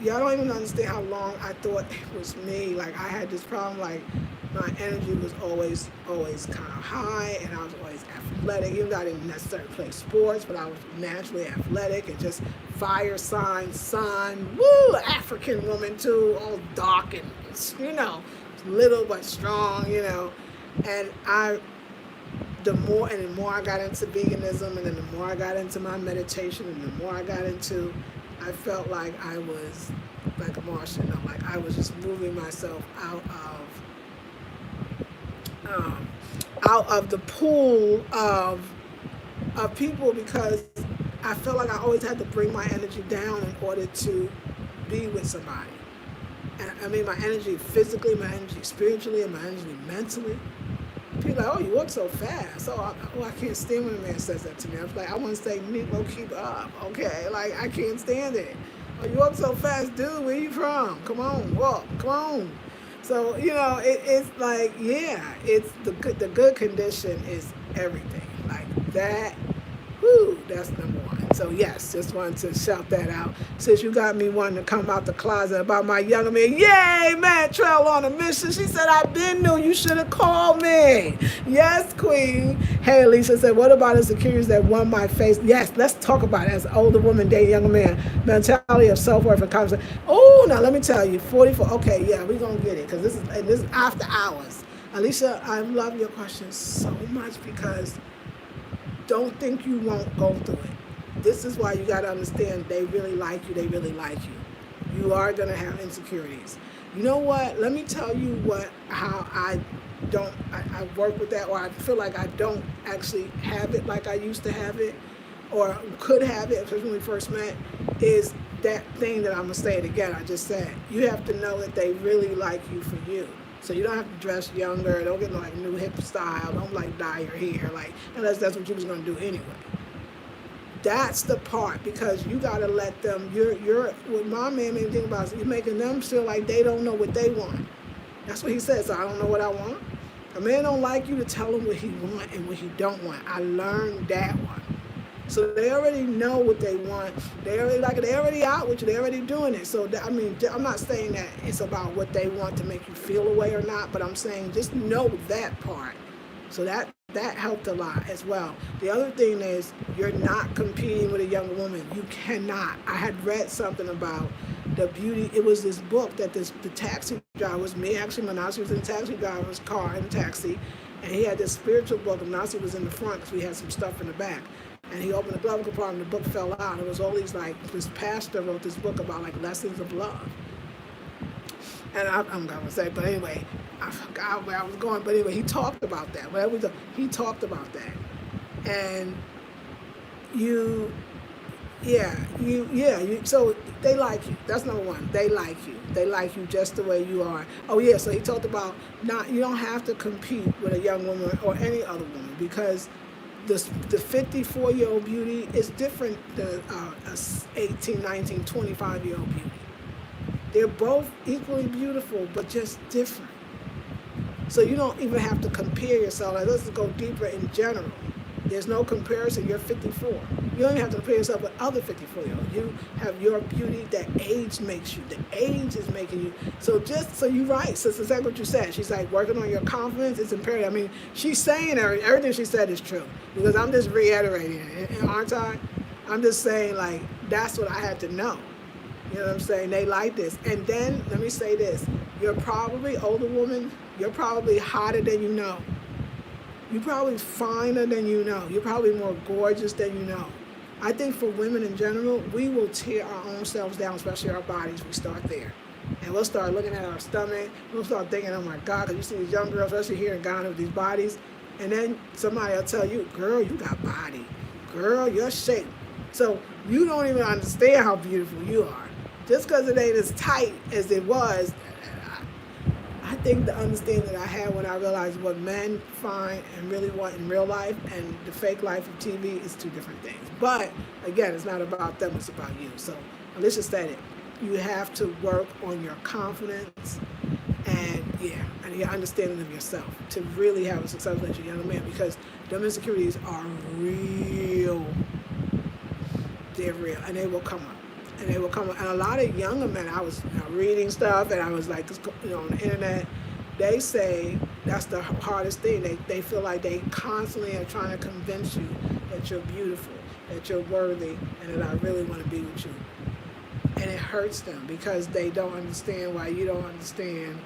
don't even understand how long I thought it was me. Like, I had this problem, like, my energy was always kind of high, and I was always athletic, even though I didn't necessarily play sports, but I was naturally athletic, and just fire sign, sun, woo, African woman too, all dark and, little but strong, and the more I got into veganism, and then the more I got into my meditation, and the more I got into, I felt like I was like a Martian, like I was just moving myself out of the pool of people, because I felt like I always had to bring my energy down in order to be with somebody. And I mean, my energy physically, my energy spiritually, and my energy mentally. People are like, oh, you walk so fast. I can't stand when a man says that to me. I was like, I want to say, Negro, keep up, okay? Like, I can't stand it. Oh, you walk so fast, dude, where you from? Come on, walk, come on. So, it's like, yeah, it's the good condition is everything. Like, that Whew, that's number one. So yes, just wanted to shout that out. Since you got me wanting to come out the closet about my younger man, yay, man, Trail on a mission. She said, I've been new. You should have called me. Yes, Queen. Hey, Alicia said, what about insecurities that won my face? Yes, let's talk about it as an older woman dating younger man. Mentality of self-worth and confidence. Oh, now let me tell you, 44. Okay, yeah, we're going to get it because this is after hours. Alicia, I love your question so much because don't think you won't go through it. This is why you got to understand they really like you. They really like you. You are going to have insecurities. You know what? Let me tell you how I work with that, or I feel like I don't actually have it like I used to have it, or could have it, especially when we first met, is that thing that I'm going to say it again. I just said, you have to know that they really like you for you. So you don't have to dress younger. Don't get no like new hip style. Don't like dye your hair, like unless that's what you was gonna do anyway. That's the part, because you gotta let them. You're what my man made me think about is you're making them feel like they don't know what they want. That's what he says. So I don't know what I want. A man don't like you to tell him what he want and what he don't want. I learned that one. So they already know what they want. They already like it. They already out with you. They already doing it. So I mean, I'm not saying that it's about what they want to make you feel a way or not, but I'm saying just know that part. So that helped a lot as well. The other thing is you're not competing with a younger woman. You cannot. I had read something about the beauty. It was this book that the taxi driver was me. Actually, Manasi was in the taxi driver's car in the taxi, and he had this spiritual book. And Manasi was in the front because we had some stuff in the back. And he opened the glove compartment, the book fell out. It was all these, like, this pastor wrote this book about, like, lessons of love. And I'm going to say, but anyway, I forgot where I was going. But anyway, he talked about that. He talked about that. And so they like you. That's number one. They like you. They like you just the way you are. Oh, yeah, so he talked about you don't have to compete with a young woman or any other woman, because the 54-year-old beauty is different than a 18, 19, 25-year-old beauty. They're both equally beautiful, but just different. So you don't even have to compare yourself. Like, let's go deeper in general. There's no comparison. You're 54. You don't even have to compare yourself with other 54-year-olds. You have your beauty that age makes you. The age is making you. So you're right. So it's exactly what you said. She's like, working on your confidence. It's imperative. I mean, she's saying everything she said is true, because I'm just reiterating it, aren't I? I'm just saying, like, that's what I had to know. You know what I'm saying? They like this. And then, let me say this. You're probably, older woman, you're probably hotter than you know. You're probably finer than you know. You're probably more gorgeous than you know. I think for women in general, we will tear our own selves down, especially our bodies. We start there. And we'll start looking at our stomach. We'll start thinking, oh my God, because you see these young girls, especially here in Ghana, with these bodies. And then somebody will tell you, girl, you got body. Girl, you're shaped. So you don't even understand how beautiful you are. Just because it ain't as tight as it was, I think the understanding that I had when I realized what men find and really want in real life and the fake life of TV is two different things. But again, it's not about them, it's about you. So Alicia said it. You have to work on your confidence and your understanding of yourself to really have a successful relationship with a young man, because them insecurities are real. They're real, and they will come up. And they will come up. And a lot of younger men, I was reading stuff, and I was like, on the internet, they say that's the hardest thing. They feel like they constantly are trying to convince you that you're beautiful, that you're worthy, and that I really want to be with you. And it hurts them because they don't understand why you don't understand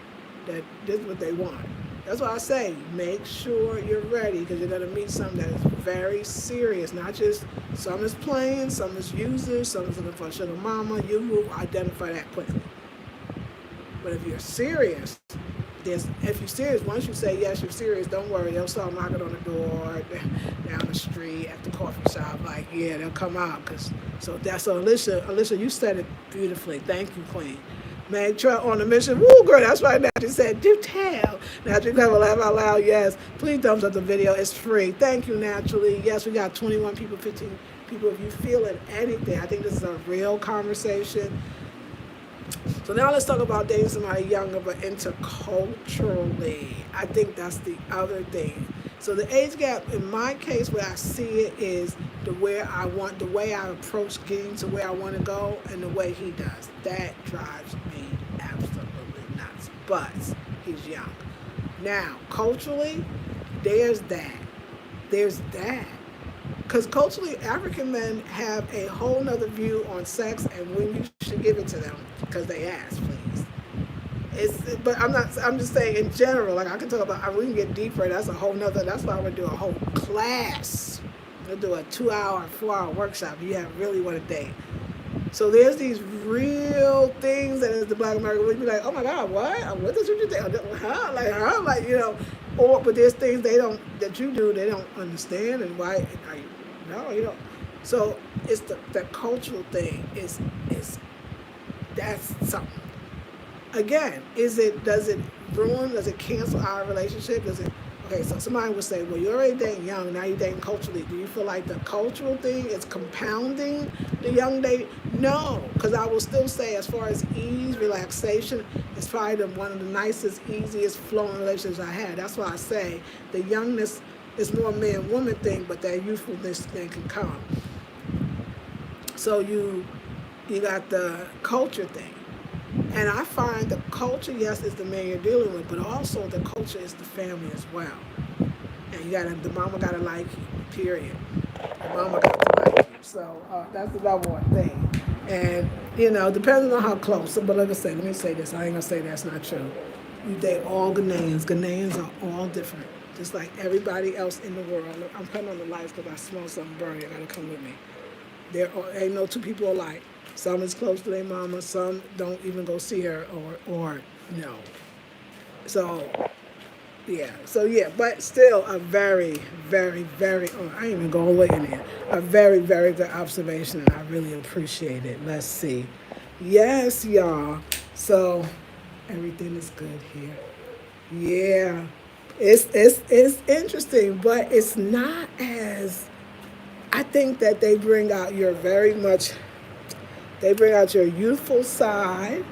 that this is what they want. That's why I say, make sure you're ready, because you're going to meet something that is very serious. Not just some is playing, some is using, some is looking for a sugar mama. You will identify that quickly. But if you're serious, once you say yes, you're serious, don't worry. They'll start knocking on the door, down the street, at the coffee shop. Like, yeah, they'll come out. So Alicia, you said it beautifully. Thank you, Queen. Meg Truck on the mission. Woo, girl, that's right. Now she said, do tell. Naturally Clever, laugh out loud. Yes. Please thumbs up the video. It's free. Thank you, Naturally. Yes, we got 21 people, 15 people. If you feeling anything, I think this is a real conversation. So now let's talk about dating somebody younger, but interculturally. I think that's the other thing. So the age gap in my case, where I see it, is the way I approach getting to where I want to go, and the way he does. That drives me absolutely nuts. But he's young. Now, culturally, there's that. There's that. Because culturally, African men have a whole nother view on sex and when you should give it to them because they ask, please. But I'm not. I'm just saying in general. Like I can talk about. We can get deeper. That's a whole nother. That's why I would do a whole class. We'll do a 2-hour, 4-hour workshop. You have really want to date. So there's these real things that as the Black American would be like, oh my God, what? What is what you think? Huh? Like Or but there's things they don't that you do they don't understand and why are you no you don't. So it's the cultural thing is that's something. Again, does it ruin? Does it cancel our relationship? Does it? Okay, so somebody would say, well, you're already dating young, now you're dating culturally. Do you feel like the cultural thing is compounding the young date? No, because I will still say as far as ease, relaxation, it's probably one of the nicest, easiest flowing relationships I had. That's why I say the youngness is more man-woman thing, but that youthfulness thing can come. So you got the culture thing. And I find the culture, yes, is the man you're dealing with, but also the culture is the family as well. And the mama gotta like you, period. The mama got to like you. So that's the number one thing. And, depending on how close, but let me say this, I ain't gonna say that's not true. You date all Ghanaians. Ghanaians are all different. Just like everybody else in the world. Look, I'm cutting on the lights because I smell something burning. You gotta come with me. There ain't no two people alike. Some is close to their mama, some don't even go see her or no. So, but still a very, very, very, I ain't even going way in here, a very, very good observation, and I really appreciate it. Let's see. Yes, y'all. So, everything is good here. Yeah. It's interesting, but it's not as, I think that they bring out your youthful side.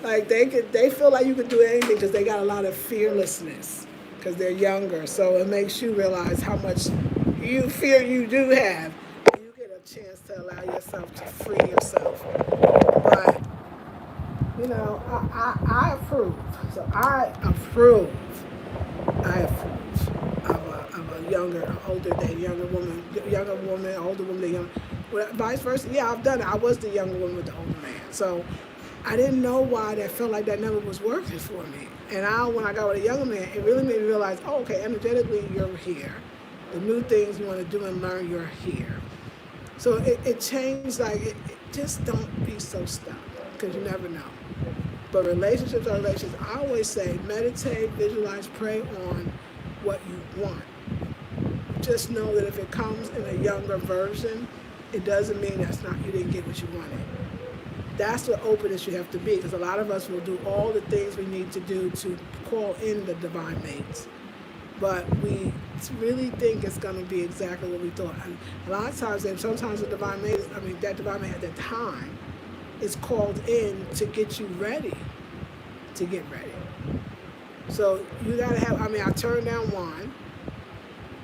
Like they feel like you could do anything because they got a lot of fearlessness because they're younger. So it makes you realize how much fear you do have. You get a chance to allow yourself to free yourself. But I approve. So I approve. Of a older than younger woman, older woman than young. Well, vice versa. Yeah, I've done it. I was the younger woman with the older man. So I didn't know why that felt like that never was working for me. And when I got with a younger man, it really made me realize, oh, okay, energetically you're here. The new things you want to do and learn, you're here. So it changed, just don't be so stuck because you never know. But relationships are relationships. I always say meditate, visualize, pray on what you want. Just know that if it comes in a younger version, it doesn't mean you didn't get what you wanted. That's the openness you have to be, because a lot of us will do all the things we need to do to call in the divine mates. But we really think it's going to be exactly what we thought. And a lot of times, and sometimes that divine mate at that time is called in to get you ready to get ready. So you got to have, I turned down one,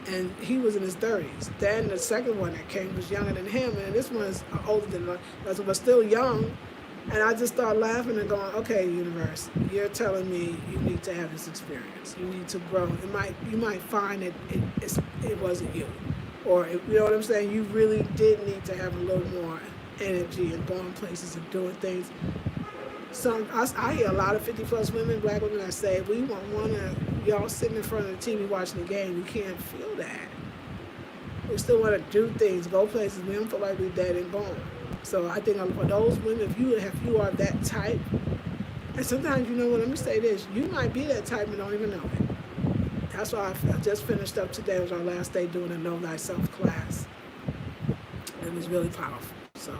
and he was in his 30s. Then the second one that came was younger than him, and this one's older than us, but still young. And I just started laughing and going, okay, universe, you're telling me you need to have this experience. You need to grow. You might find that it wasn't you. Or, you know what I'm saying? You really did need to have a little more energy and going places and doing things. So I hear a lot of 50-plus women, black women, that say, we want to, y'all sitting in front of the TV watching the game, you can't feel that. We still want to do things, go places. We don't feel like we're dead and gone. So I think for those women, if you are that type, and sometimes, let me say this, you might be that type and don't even know it. That's why I just finished up today. It was our last day doing a Know Thyself class. It was really powerful. So,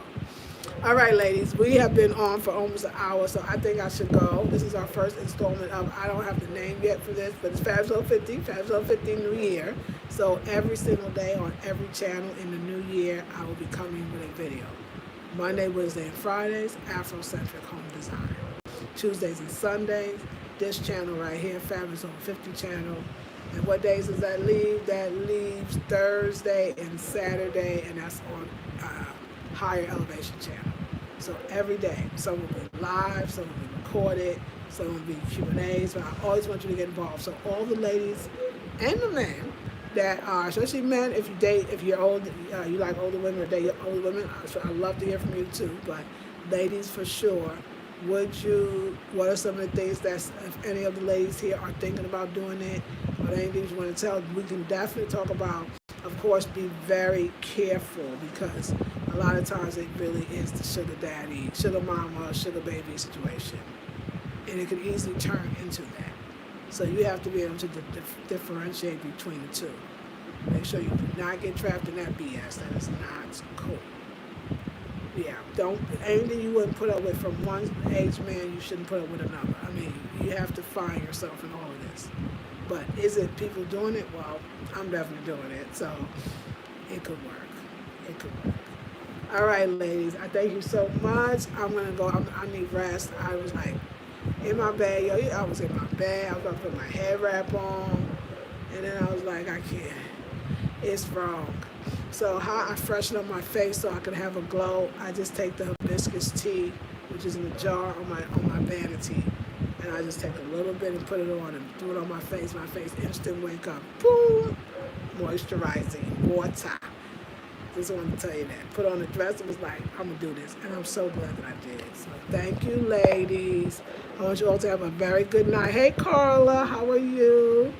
all right, ladies, we have been on for almost an hour, so I think I should go. This is our first installment of, I don't have the name yet for this, but it's Fabs 50 New Year. So every single day on every channel in the new year, I will be coming with a video. Monday, Wednesday, and Fridays, Afrocentric home design. Tuesdays and Sundays, this channel right here, Fabulous Over 50 channel. And what days does that leave? That leaves Thursday and Saturday, and that's on Higher Elevation channel. So every day, some will be live, some will be recorded, some will be Q&As, but I always want you to get involved. So all the ladies and the men that are, especially men, if you date, if you're old, you like older women or date older women, I'd love to hear from you too. But ladies, for sure, what are some of the things that, if any of the ladies here are thinking about doing it, or anything you want to tell, we can definitely talk about. Of course, be very careful, because a lot of times it really is the sugar daddy, sugar mama, sugar baby situation. And it could easily turn into that. So you have to be able to differentiate between the two. Make sure you do not get trapped in that BS. That is not cool. Yeah, anything you wouldn't put up with from one age man, you shouldn't put up with another. I mean, you have to find yourself in all of this. But is it people doing it? Well, I'm definitely doing it, so it could work. It could work. All right, ladies, I thank you so much. I'm gonna go. I need rest. I was like in my bed, I was in my bed. I was about to put my head wrap on, and then I was like, I can't. It's wrong. So how I freshen up my face so I can have a glow, I just take the hibiscus tea, which is in a jar on my vanity, and I just take a little bit and put it on and do it on my face. My face instant wake up, boom, moisturizing water. Just wanted to tell you that. Put on the dress and was like, I'm gonna do this, and I'm so glad that I did. So thank you, ladies. I want you all to have a very good night. Hey, Carla, how are you?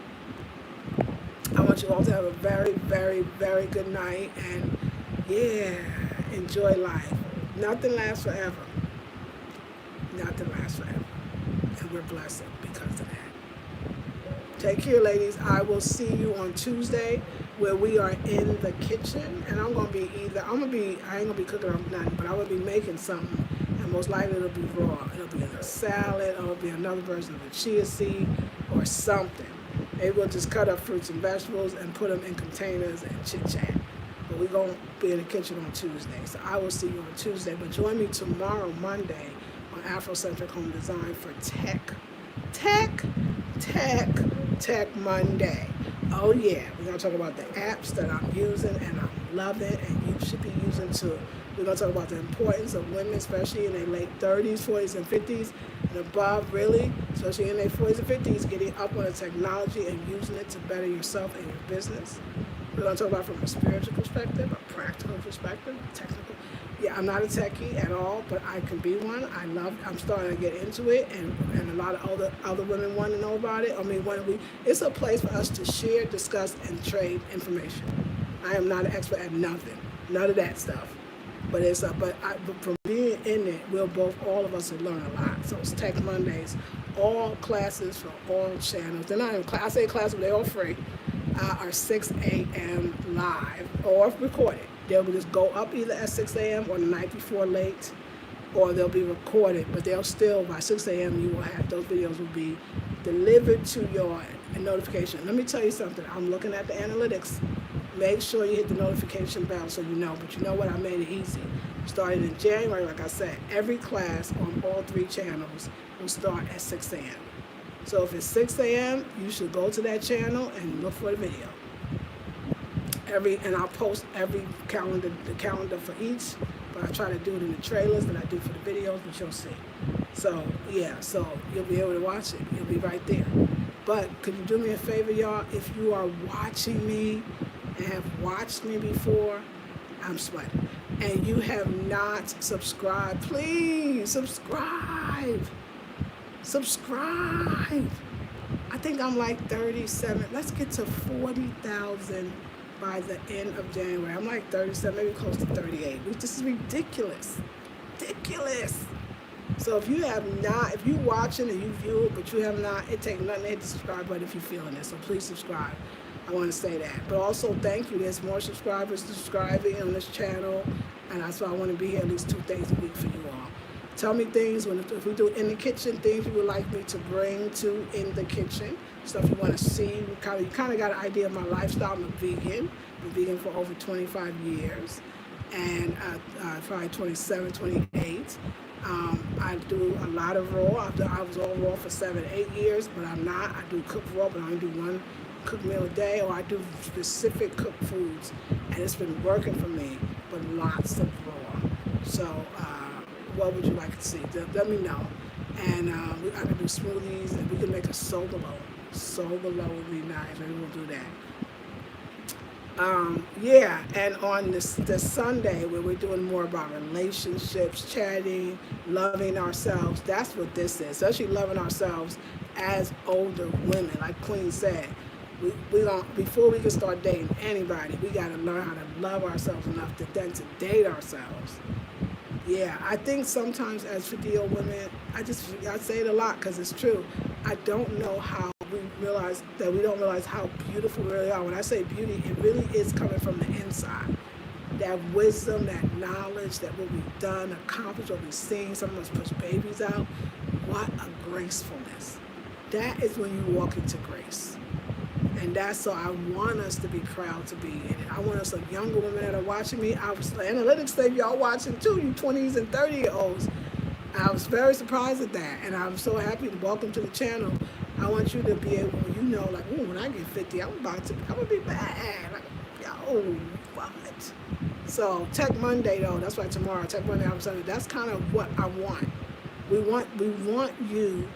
I want you all to have a very, very, very good night, and yeah, enjoy life. Nothing lasts forever. Nothing lasts forever, and we're blessed because of that. Take care, ladies. I will see you on Tuesday, where we are in the kitchen, and I ain't gonna be cooking up nothing, but I'm gonna be making something, and most likely it'll be raw. It'll be a salad, or it'll be another version of a chia seed, or something. Maybe we'll just cut up fruits and vegetables and put them in containers and chit-chat. But we're going to be in the kitchen on Tuesday. So I will see you on Tuesday. But join me tomorrow, Monday, on Afrocentric Home Design for Tech Monday. Oh, yeah. We're going to talk about the apps that I'm using and I'm loving, and you should be using too. We're going to talk about the importance of women, especially in their late 30s, 40s, and 50s, and above, really, especially in their 40s and 50s, getting up on the technology and using it to better yourself and your business. We're going to talk about from a spiritual perspective, a practical perspective, technical. Yeah, I'm not a techie at all, but I can be one. I'm starting to get into it, and a lot of other women want to know about it. I mean, it's a place for us to share, discuss, and trade information. I am not an expert at nothing, none of that stuff. But but from being in it, all of us will learn a lot. So it's Tech Mondays, all classes from all channels. They're not even I say classes, but they're all free. Are 6 a.m. live or recorded. They'll just go up either at 6 a.m. or the night before late, or they'll be recorded. But they'll still, by 6 a.m., you will have, those videos will be delivered to your notification. Let me tell you something. I'm looking at the analytics. Make sure you hit the notification bell so you know. But you know what? I made it easy. Starting in January, like I said, every class on all 3 channels will start at 6 a.m. So if it's 6 a.m., you should go to that channel and look for the video. And I'll post the calendar for each, but I try to do it in the trailers that I do for the videos, but you'll see. So yeah, so you'll be able to watch it. It'll be right there. But could you do me a favor, y'all? If you are watching me and have watched me before, I'm sweating, and you have not subscribed, please subscribe. I think I'm like 37. Let's get to 40,000 by the end of January. I'm like 37, maybe close to 38. This is ridiculous. So if you're watching and you view it, but you have not, it takes nothing to hit the subscribe button if you're feeling it. So please subscribe. I want to say that. But also thank you. There's more subscribers subscribing on this channel, and that's why I want to be here at least 2 days a week for you all. Tell me things, if we do in the kitchen, things you would like me to bring to in the kitchen, stuff you want to see. You kind of got an idea of my lifestyle. I'm a vegan. I've been vegan for over 25 years, and probably 27, 28. I do a lot of raw. I was all raw for 7, 8 years, but I'm not. I do cook raw, but I only do one cooked meal a day, or I do specific cooked foods, and it's been working for me. But lots of raw. So, what would you like to see? Let me know. And I can do smoothies, and we can make a soba loaf. Soba loaf would be nice. Maybe we'll do that. Yeah, and on this Sunday where we're doing more about relationships, chatting, loving ourselves. That's what this is. Especially loving ourselves as older women, like Queen said. We don't before we can start dating anybody, we got to learn how to love ourselves enough to then to date ourselves. Yeah, I think sometimes as 50-year-old women, I say it a lot because it's true. I don't know how we don't realize how beautiful we really are. When I say beauty, it really is coming from the inside. That wisdom, that knowledge, that what we've done, accomplished, what we've seen. Some of us push babies out. What a gracefulness. That is when you walk into grace. And that's so I want us to be proud to be in it. I want us, like younger women that are watching me, I was analytics say y'all watching too, you 20s and 30-year-olds. I was very surprised at that, and I'm so happy to welcome to the channel. I want you to be able, like, ooh, when I get 50, I'm gonna be bad. Like, yo, what? So Tech Monday though, that's why tomorrow, Tech Monday, I'm Sunday. That's kind of what I want. We want you.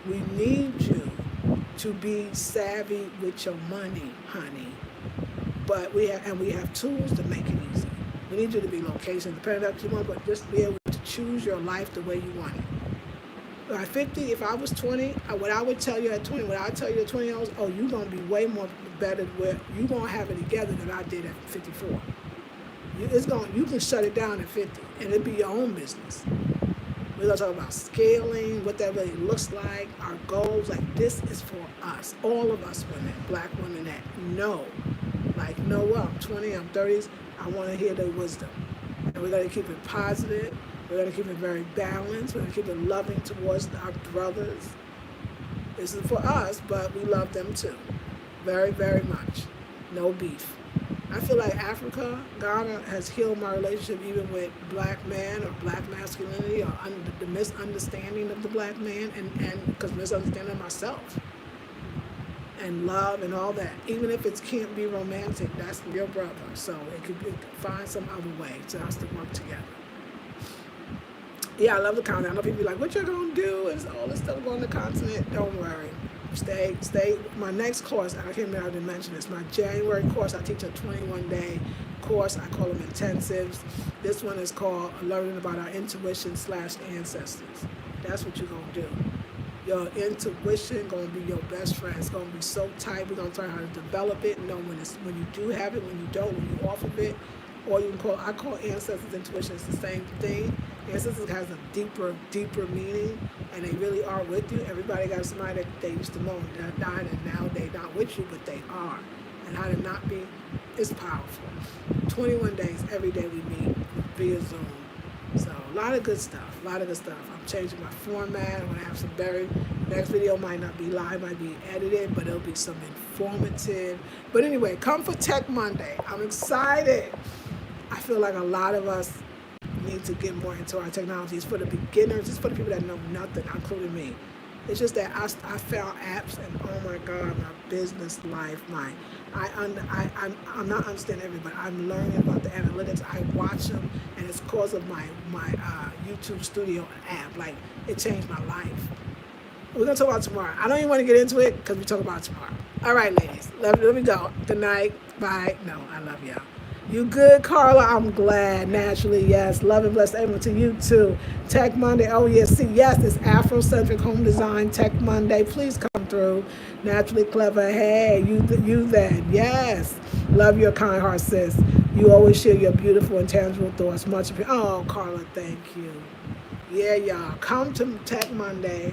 We need you to be savvy with your money, honey. But we have tools to make it easy. We need you to be location dependent if you want, but just be able to choose your life the way you want it. At 50, if I was 20, what I would tell you at 20, what I tell you at 20 years, oh, you're going to be way more better where you're going to have it together than I did at 54. You can shut it down at 50, and it'll be your own business. We're going to talk about scaling, what that really looks like, our goals. Like, this is for us, all of us women, black women that know. Like, know what? I'm 20, I'm 30s. I want to hear the wisdom. And we're going to keep it positive. We're going to keep it very balanced. We're going to keep it loving towards our brothers. This is for us, but we love them too. Very, very much. No beef. I feel like Africa, Ghana, has healed my relationship even with black men or black masculinity or the misunderstanding of the black man and because misunderstanding of myself and love and all that. Even if it can't be romantic, that's your brother. So it could find some other way to us to work together. Yeah, I love the continent. I know people be like, what you're going to do? Is all this stuff going to the continent? Don't worry. Stay. My next course, I can't remember, I didn't mention this, my January course, I teach a 21-day course. I call them intensives. This one is called Learning About Our Intuition/Ancestors. That's what you're going to do. Your intuition going to be your best friend. It's going to be so tight. We're going to learn how to develop it, know when you do have it, when you don't, when you're off of it. Or I call ancestors intuition. It's the same thing. Ancestors has a deeper meaning, and they really are with you. Everybody got somebody that they used to know that died, and now they're not with you, but they are. And how to not be is powerful. 21 days, every day we meet via Zoom. So a lot of good stuff. I'm changing my format. I'm gonna have some next video might not be live, might be edited, but it'll be some informative. But anyway, come for Tech Monday. I'm excited. I feel like a lot of us need to get more into our technologies. For the beginners, it's for the people that know nothing, including me. It's just that I found apps, and oh my God, my business life, I'm not understanding everybody. I'm learning about the analytics. I watch them, and it's because of my YouTube Studio app. Like, it changed my life. We're gonna talk about tomorrow. I don't even want to get into it because we talk about tomorrow. All right, ladies, let me go. Good night. Bye. No, I love y'all. You good, Carla? I'm glad. Naturally, yes. Love and bless everyone to you too. Tech Monday. Oh, yes. See, yes, it's Afrocentric Home Design Tech Monday. Please come through. Naturally clever. Hey, you then. Yes. Love your kind heart, sis. You always share your beautiful and tangible thoughts. Much appreciated. Oh, Carla, thank you. Yeah, y'all. Come to Tech Monday.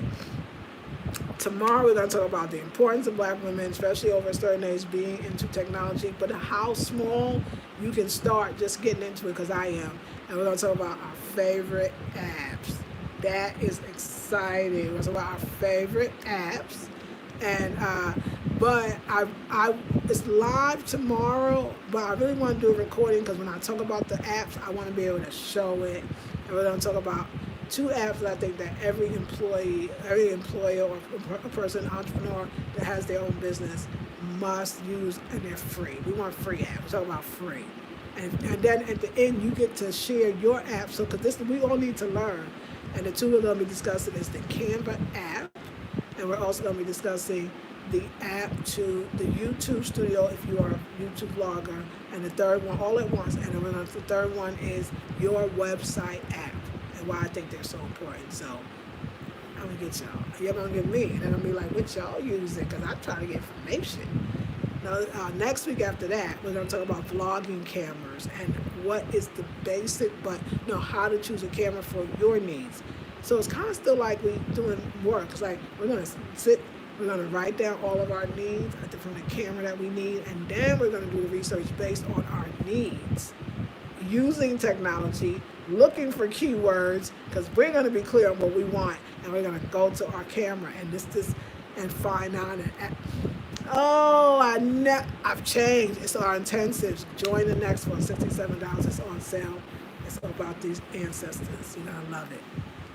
Tomorrow we're going to talk about the importance of black women, especially over a certain age, being into technology, but how small you can start just getting into it, because I am. And we're going to talk about our favorite apps. That is exciting. We're going to talk about our favorite apps. And but it's live tomorrow, but I really want to do a recording because when I talk about the apps, I want to be able to show it. And we're going to talk about two apps that I think that every employee, every employer or a person, entrepreneur that has their own business must use, and they're free. We want free apps. We're talking about free. And then at the end, you get to share your app. So, because this, we all need to learn. And the two we're going to be discussing is the Canva app, and we're also going to be discussing the app to the YouTube studio if you are a YouTube vlogger, and the third one all at once. And then the third one is your website app and why I think they're so important. So I'm gonna get y'all. You're gonna get me, and then I'm gonna be like, what y'all using? Because I'm trying to get information. Now, next week after that, we're gonna talk about vlogging cameras and what is the basic, but how to choose a camera for your needs. So it's kind of still like we doing work. It's like we're gonna sit. We're going to write down all of our needs from the camera that we need, and then we're going to do the research based on our needs, using technology, looking for keywords, because we're going to be clear on what we want, and we're going to go to our camera and and find out. I've changed. It's our intensives. Join the next one, $67. It's on sale. It's about these ancestors. You're going to love it.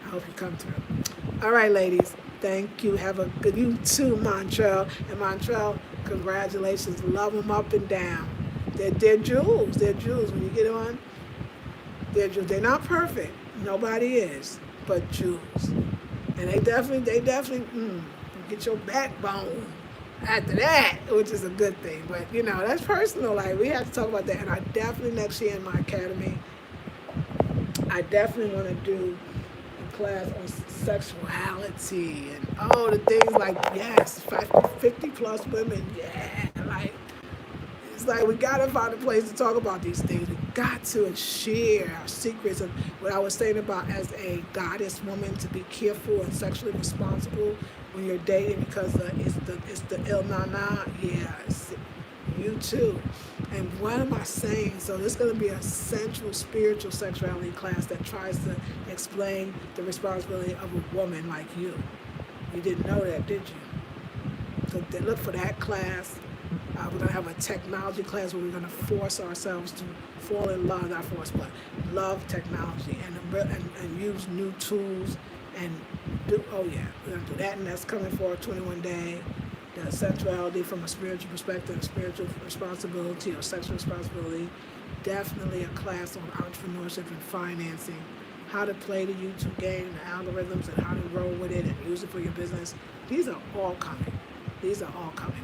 I hope you come through. All right, ladies. Thank you. Have a good, you too, Montrell. And Montrell, congratulations. Love them up and down. They're jewels. They're jewels. When you get on, they're jewels. They're not perfect. Nobody is, but jewels. And they definitely get your backbone after that, which is a good thing. But, that's personal. Like, we have to talk about that. And I definitely, next year in my academy, I definitely want to do class on sexuality and the things like, yes, 50 plus women, it's like we gotta find a place to talk about these things. We got to, and share our secrets of what I was saying about, as a goddess woman, to be careful and sexually responsible when you're dating, because it's the il na. You too. And what am I saying? So this is going to be a central spiritual sexuality class that tries to explain the responsibility of a woman like you. You didn't know that, did you? So look for that class. We're going to have a technology class where we're going to force ourselves to fall in love, not force, but love technology and use new tools and we're going to do that, and that's coming for a 21-day. The sexuality from a spiritual perspective, spiritual responsibility or sexual responsibility. Definitely a class on entrepreneurship and financing, how to play the YouTube game, the algorithms, and how to roll with it and use it for your business. These are all coming.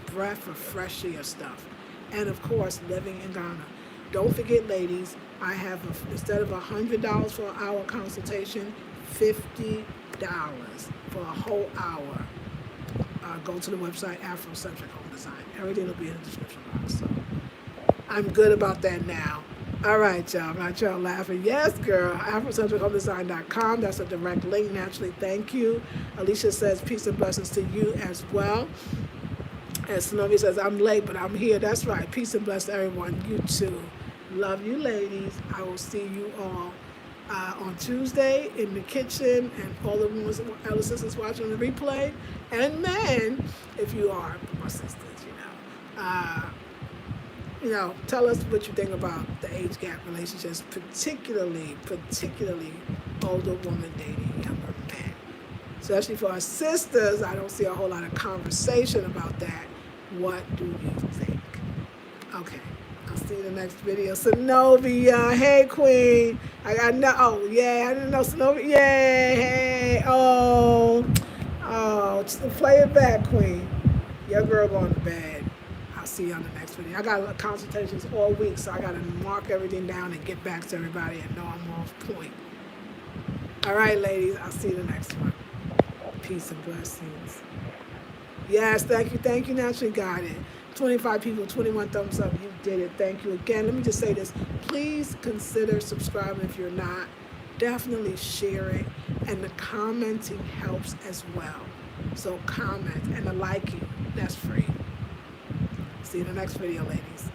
Breath of fresh air stuff. And of course, living in Ghana. Don't forget, ladies, I have, instead of $100 for an hour consultation, $50 for a whole hour. Go to the website, Afrocentric Home Design. Everything will be in the description box. So I'm good about that now. All right, y'all. Not y'all laughing. Yes, girl. AfrocentricHomeDesign.com. That's a direct link. Naturally, thank you. Alicia says, peace and blessings to you as well. And Sonovia says, I'm late, but I'm here. That's right. Peace and blessings to everyone. You too. Love you, ladies. I will see you all on Tuesday in the kitchen, and all the ones, elder sisters watching the replay, and men, if you are my sisters, tell us what you think about the age gap relationships, particularly older women dating younger men. Especially for our sisters, I don't see a whole lot of conversation about that. What do you think? Okay. I'll see you in the next video. Sonovia, hey queen. I didn't know Sonovia. Yay, hey, play it back, queen. Your girl going to bed. I'll see you on the next video. I got consultations all week, so I got to mark everything down and get back to everybody and know I'm off point. All right, ladies, I'll see you in the next one. Peace and blessings. Yes, thank you, Naturally Guided. 25 people, 21 thumbs up. You did it. Thank you again. Let me just say this. Please consider subscribing if you're not. Definitely share it. And the commenting helps as well. So comment, and the liking, that's free. See you in the next video, ladies.